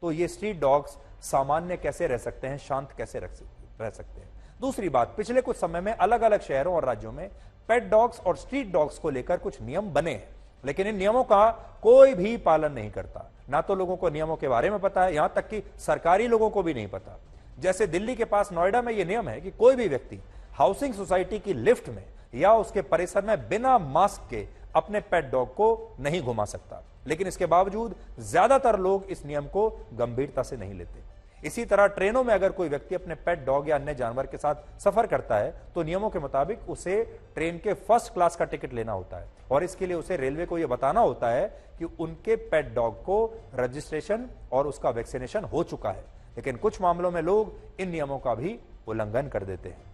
तो ये स्ट्रीट डॉग्स सामान्य कैसे रह सकते हैं, शांत कैसे रह सकते हैं? दूसरी बात, पिछले कुछ समय में अलग अलग शहरों और राज्यों में पेट डॉग्स और स्ट्रीट डॉग्स को लेकर कुछ नियम बने हैं, लेकिन इन नियमों का कोई भी पालन नहीं करता। ना तो लोगों को नियमों के बारे में पता है, यहां तक कि सरकारी लोगों को भी नहीं पता। जैसे दिल्ली के पास नोएडा में यह नियम है कि कोई भी व्यक्ति हाउसिंग सोसाइटी की लिफ्ट में या उसके परिसर में बिना मास्क के अपने पेट डॉग को नहीं घुमा सकता, लेकिन इसके बावजूद ज्यादातर लोग इस नियम को गंभीरता से नहीं लेते। इसी तरह ट्रेनों में अगर कोई व्यक्ति अपने पेट डॉग या अन्य जानवर के साथ सफर करता है तो नियमों के मुताबिक उसे ट्रेन के फर्स्ट क्लास का टिकट लेना होता है और इसके लिए उसे रेलवे को यह बताना होता है कि उनके पेट डॉग को रजिस्ट्रेशन और उसका वैक्सीनेशन हो चुका है। लेकिन कुछ मामलों में लोग इन नियमों का भी उल्लंघन कर देते हैं।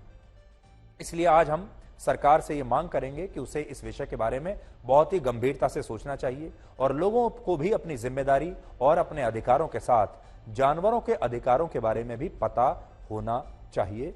इसलिए आज हम सरकार से यह मांग करेंगे कि उसे इस विषय के बारे में बहुत ही गंभीरता से सोचना चाहिए और लोगों को भी अपनी जिम्मेदारी और अपने अधिकारों के साथ जानवरों के अधिकारों के बारे में भी पता होना चाहिए।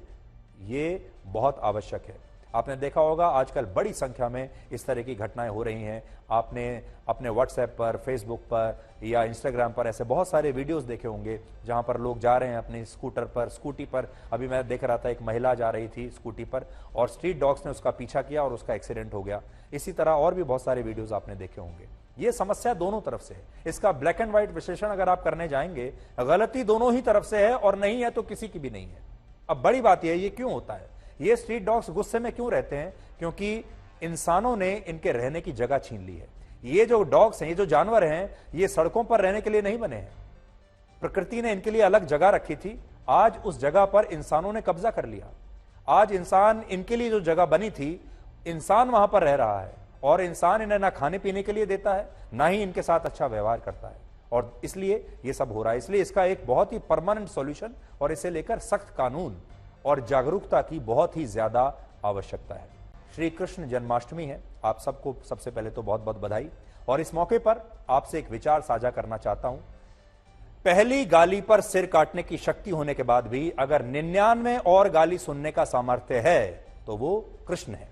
ये बहुत आवश्यक है। आपने देखा होगा आजकल बड़ी संख्या में इस तरह की घटनाएं हो रही हैं। आपने अपने व्हाट्सएप पर, फेसबुक पर या इंस्टाग्राम पर ऐसे बहुत सारे वीडियोस देखे होंगे जहां पर लोग जा रहे हैं अपने स्कूटर पर, स्कूटी पर। अभी मैं देख रहा था एक महिला जा रही थी स्कूटी पर और स्ट्रीट डॉग्स ने उसका पीछा किया और उसका एक्सीडेंट हो गया। इसी तरह और भी बहुत सारे वीडियोज आपने देखे होंगे। ये समस्या दोनों तरफ से है। इसका ब्लैक एंड व्हाइट विश्लेषण अगर आप करने जाएंगे, गलती दोनों ही तरफ से है और नहीं है तो किसी की भी नहीं है। अब बड़ी बात यह है, ये क्यों होता है? ये स्ट्रीट डॉग्स गुस्से में क्यों रहते हैं? क्योंकि इंसानों ने इनके रहने की जगह छीन ली है। ये जो डॉग्स हैं, ये जो जानवर हैं, ये सड़कों पर रहने के लिए नहीं बने हैं। प्रकृति ने इनके लिए अलग जगह रखी थी, आज उस जगह पर इंसानों ने कब्जा कर लिया। आज इंसान, इनके लिए जो जगह बनी थी, इंसान वहां पर रह रहा है और इंसान इन्हें ना खाने पीने के लिए देता है, ना ही इनके साथ अच्छा व्यवहार करता है और इसलिए ये सब हो रहा है। इसलिए इसका एक बहुत ही परमानेंट सॉल्यूशन और इसे लेकर सख्त कानून और जागरूकता की बहुत ही ज्यादा आवश्यकता है। श्री कृष्ण जन्माष्टमी है। आप सबको सबसे पहले तो बहुत बहुत बधाई। और इस मौके पर आपसे एक विचार साझा करना चाहता हूं। पहली गाली पर सिर काटने की शक्ति होने के बाद भी अगर 99 और गाली सुनने का सामर्थ्य है तो वो कृष्ण है।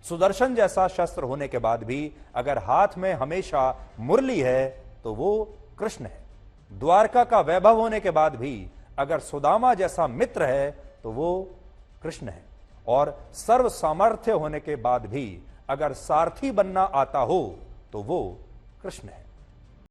सुदर्शन जैसा शस्त्र होने के बाद भी अगर हाथ में हमेशा मुरली है तो वो कृष्ण है। द्वारका का वैभव होने के बाद भी अगर सुदामा जैसा मित्र है तो वो कृष्ण है। और सर्व सामर्थ्य होने के बाद भी अगर सारथी बनना आता हो तो वो कृष्ण है।